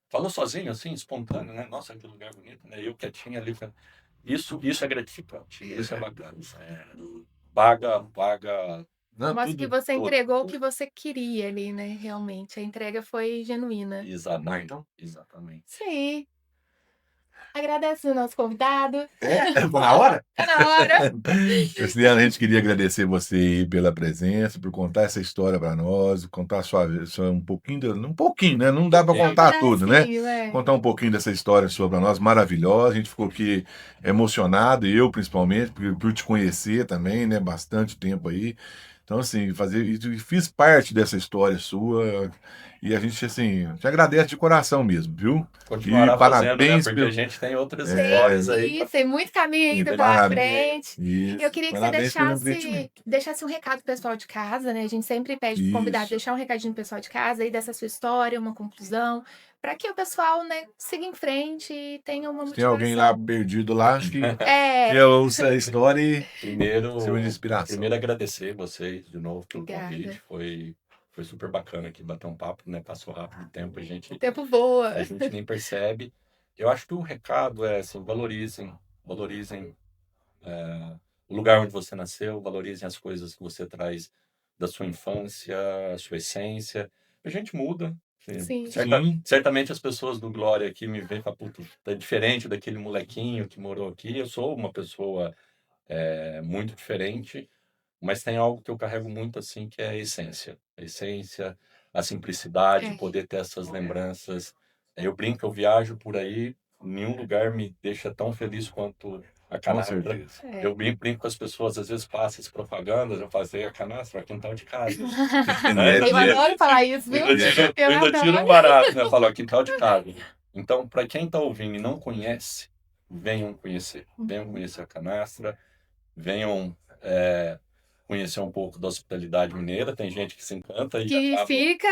Falou sozinho, assim, espontâneo, né? Nossa, que lugar bonito, né? Eu quietinho ali. Isso é gratificante, isso é bacana. Paga. Não, Mostra que tudo. você tudo. entregou o que você queria ali, né? Realmente. A entrega foi genuína. Exatamente. Então. Exatamente. Sim. Agradeço o nosso convidado. Na hora? Tá na hora. Cristiano, a gente queria agradecer você aí pela presença, por contar essa história para nós, contar um pouquinho, né? Não dá para contar tudo, né? Pedacinho, é. Contar um pouquinho dessa história sua para nós, maravilhosa. A gente ficou aqui emocionado, e eu principalmente, por te conhecer também, né? Bastante tempo aí. Então, assim, fiz parte dessa história sua, e a gente, assim, te agradece de coração mesmo, viu? Continuará E fazendo, né? parabéns Porque pelo- a gente tem outras histórias aí. Isso, tem muito caminho ainda Sim, pela parabéns. frente. Isso. Eu queria que você Parabéns pelo empreendimento. deixasse um recado pro pessoal de casa, né? A gente sempre pede pro convidado Isso. deixar um recadinho pro pessoal de casa aí dessa sua história, uma conclusão, para que o pessoal, né, siga em frente e tenha uma Se tem motivação. alguém lá perdido lá, que É, ouça a história e Primeiro, sirva de inspiração. primeiro agradecer vocês de novo pelo Obrigada. convite. Foi super bacana aqui bater um papo, né? Passou rápido o tempo, o tempo voa. a gente nem percebe. Eu acho que o recado é assim, valorizem o lugar onde você nasceu, valorizem as coisas que você traz da sua infância, a sua essência. A gente muda. Sim. Sim. Certamente as pessoas do Glória aqui me veem e falam, puta, tá diferente daquele molequinho que morou aqui. Eu sou uma pessoa muito diferente, mas tem algo que eu carrego muito assim, que é a essência. A essência, a simplicidade, É. poder ter essas lembranças. Eu brinco, eu viajo por aí, nenhum lugar me deixa tão feliz quanto a Com canastra. certeza. É. Eu brinco com as pessoas, às vezes passa as propagandas, eu fazia a canastra, quintal de casa. Eu adoro falar isso, viu? Eu ainda tiro um barato, né? Eu falo, quintal de casa. Então, para quem está ouvindo e não conhece, venham conhecer. Venham conhecer a canastra, venham conhecer um pouco da hospitalidade mineira. Tem gente que se encanta e Que acaba... fica.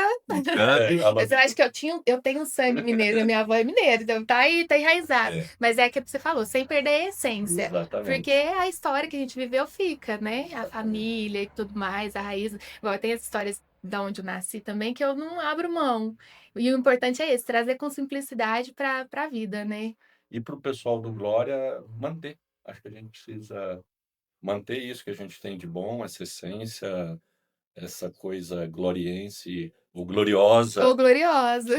Mas eu acho que eu tenho um sangue mineiro, minha avó é mineira, então tá aí, tá enraizado. Mas é que você falou, sem perder a essência. Exatamente. Porque a história que a gente viveu fica, né? A família e tudo mais, a raiz. Igual tem as histórias de onde eu nasci também, que eu não abro mão. E o importante é esse, trazer com simplicidade pra vida, né? E para o pessoal do Glória manter. Acho que a gente precisa manter isso que a gente tem de bom, essa essência, essa coisa gloriense ou gloriosa Ô, gloriosa.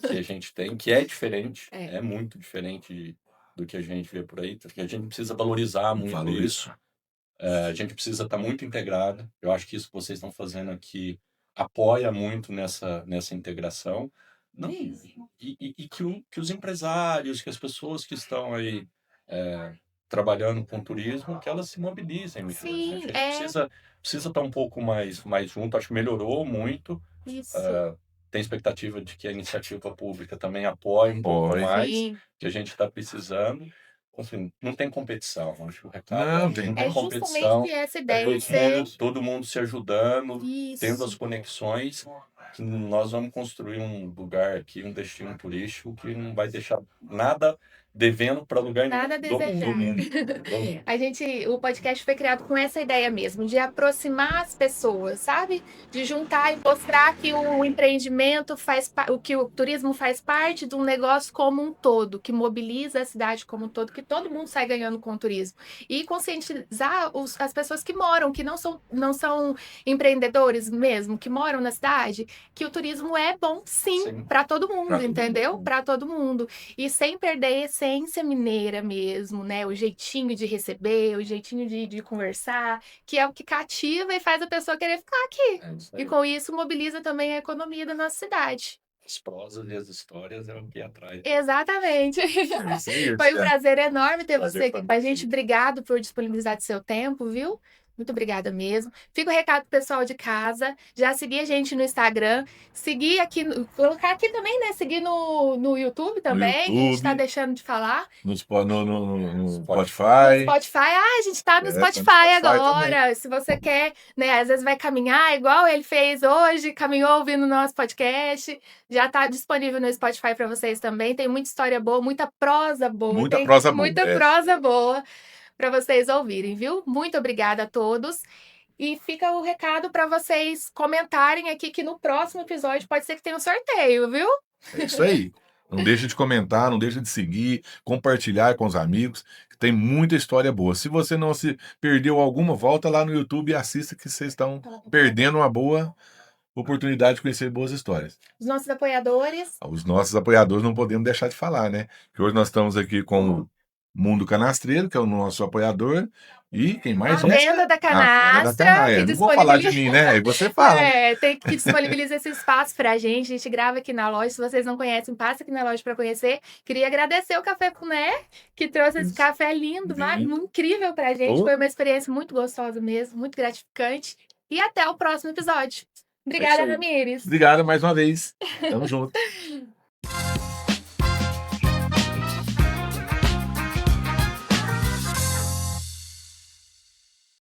que a gente tem, que é diferente, É. é muito diferente do que a gente vê por aí, porque a gente precisa valorizar muito Falou isso. A gente precisa estar muito integrado. Eu acho que isso que vocês estão fazendo aqui apoia muito nessa integração. Não, e que os empresários, que as pessoas que estão aí trabalhando com turismo, que elas se mobilizem mesmo. Sim, A gente é precisa estar um pouco mais junto. Acho que melhorou muito. isso. Tem expectativa de que a iniciativa pública também apoie um pouco Apoie. mais, Sim. que a gente está precisando. Assim, não tem competição. Acho que o recado Não, não tem. tem É competição. justamente essa É ideia de ser todo mundo se ajudando, tendo as isso. conexões, que nós vamos construir um lugar aqui, um destino turístico que não vai deixar nada devendo para lugar nenhum Nada a do desejar. mundo. O podcast foi criado com essa ideia mesmo, de aproximar as pessoas, sabe? De juntar e mostrar que o empreendimento que o turismo faz parte de um negócio como um todo, que mobiliza a cidade como um todo, que todo mundo sai ganhando com o turismo. E conscientizar as pessoas que moram, que não são empreendedores mesmo, que moram na cidade, que o turismo é bom sim, para todo mundo, Pra todo entendeu? Para todo mundo. E sem perder a essência mineira mesmo, né? O jeitinho de receber, o jeitinho de conversar, que é o que cativa e faz a pessoa querer ficar aqui. É isso E aí. com isso mobiliza também a economia da nossa cidade. As prosas e as histórias é o que atrai. Exatamente. Isso aí, Foi um Luciano. prazer enorme ter Prazer você foi aqui com a meu. gente. Obrigado por disponibilizar do seu tempo, viu? Muito obrigada mesmo. Fica o recado pro pessoal de casa. Já seguir a gente no Instagram. Seguir aqui, colocar aqui também, né? Seguir no YouTube também. que A gente tá YouTube. deixando de falar. No No Spotify. Spotify. Ah, a gente tá no É, Spotify tá no Spotify agora. Se você quer, né? Às vezes vai caminhar, igual ele fez hoje, caminhou ouvindo o nosso podcast. Já tá disponível no Spotify para vocês também. Tem muita história boa, muita prosa boa. Muita Tem prosa boa. muita É. prosa boa para vocês ouvirem, viu? Muito obrigada a todos. E fica o recado para vocês comentarem aqui que no próximo episódio pode ser que tenha um sorteio, viu? É isso aí. Não deixa de comentar, não deixa de seguir, compartilhar com os amigos, que tem muita história boa. Se você não se perdeu alguma, volta lá no YouTube e assista, que vocês estão perdendo uma boa oportunidade de conhecer boas histórias. Os nossos apoiadores. Os nossos apoiadores não podemos deixar de falar, né? Que hoje nós estamos aqui com o Mundo Canastreiro, que é o nosso apoiador, e quem A mais é? venda da A canastra. Canastra. que Não vou falar de mim, né? Aí você fala. Tem que disponibilizar esse espaço pra gente. A gente grava aqui na loja. Se vocês não conhecem, passa aqui na loja para conhecer. Queria agradecer o Café Puné, que trouxe esse café lindo, incrível pra gente. Oh. Foi uma experiência muito gostosa mesmo, muito gratificante. E até o próximo episódio. Obrigada, aí. Ramires. Obrigado mais uma vez. Tamo junto.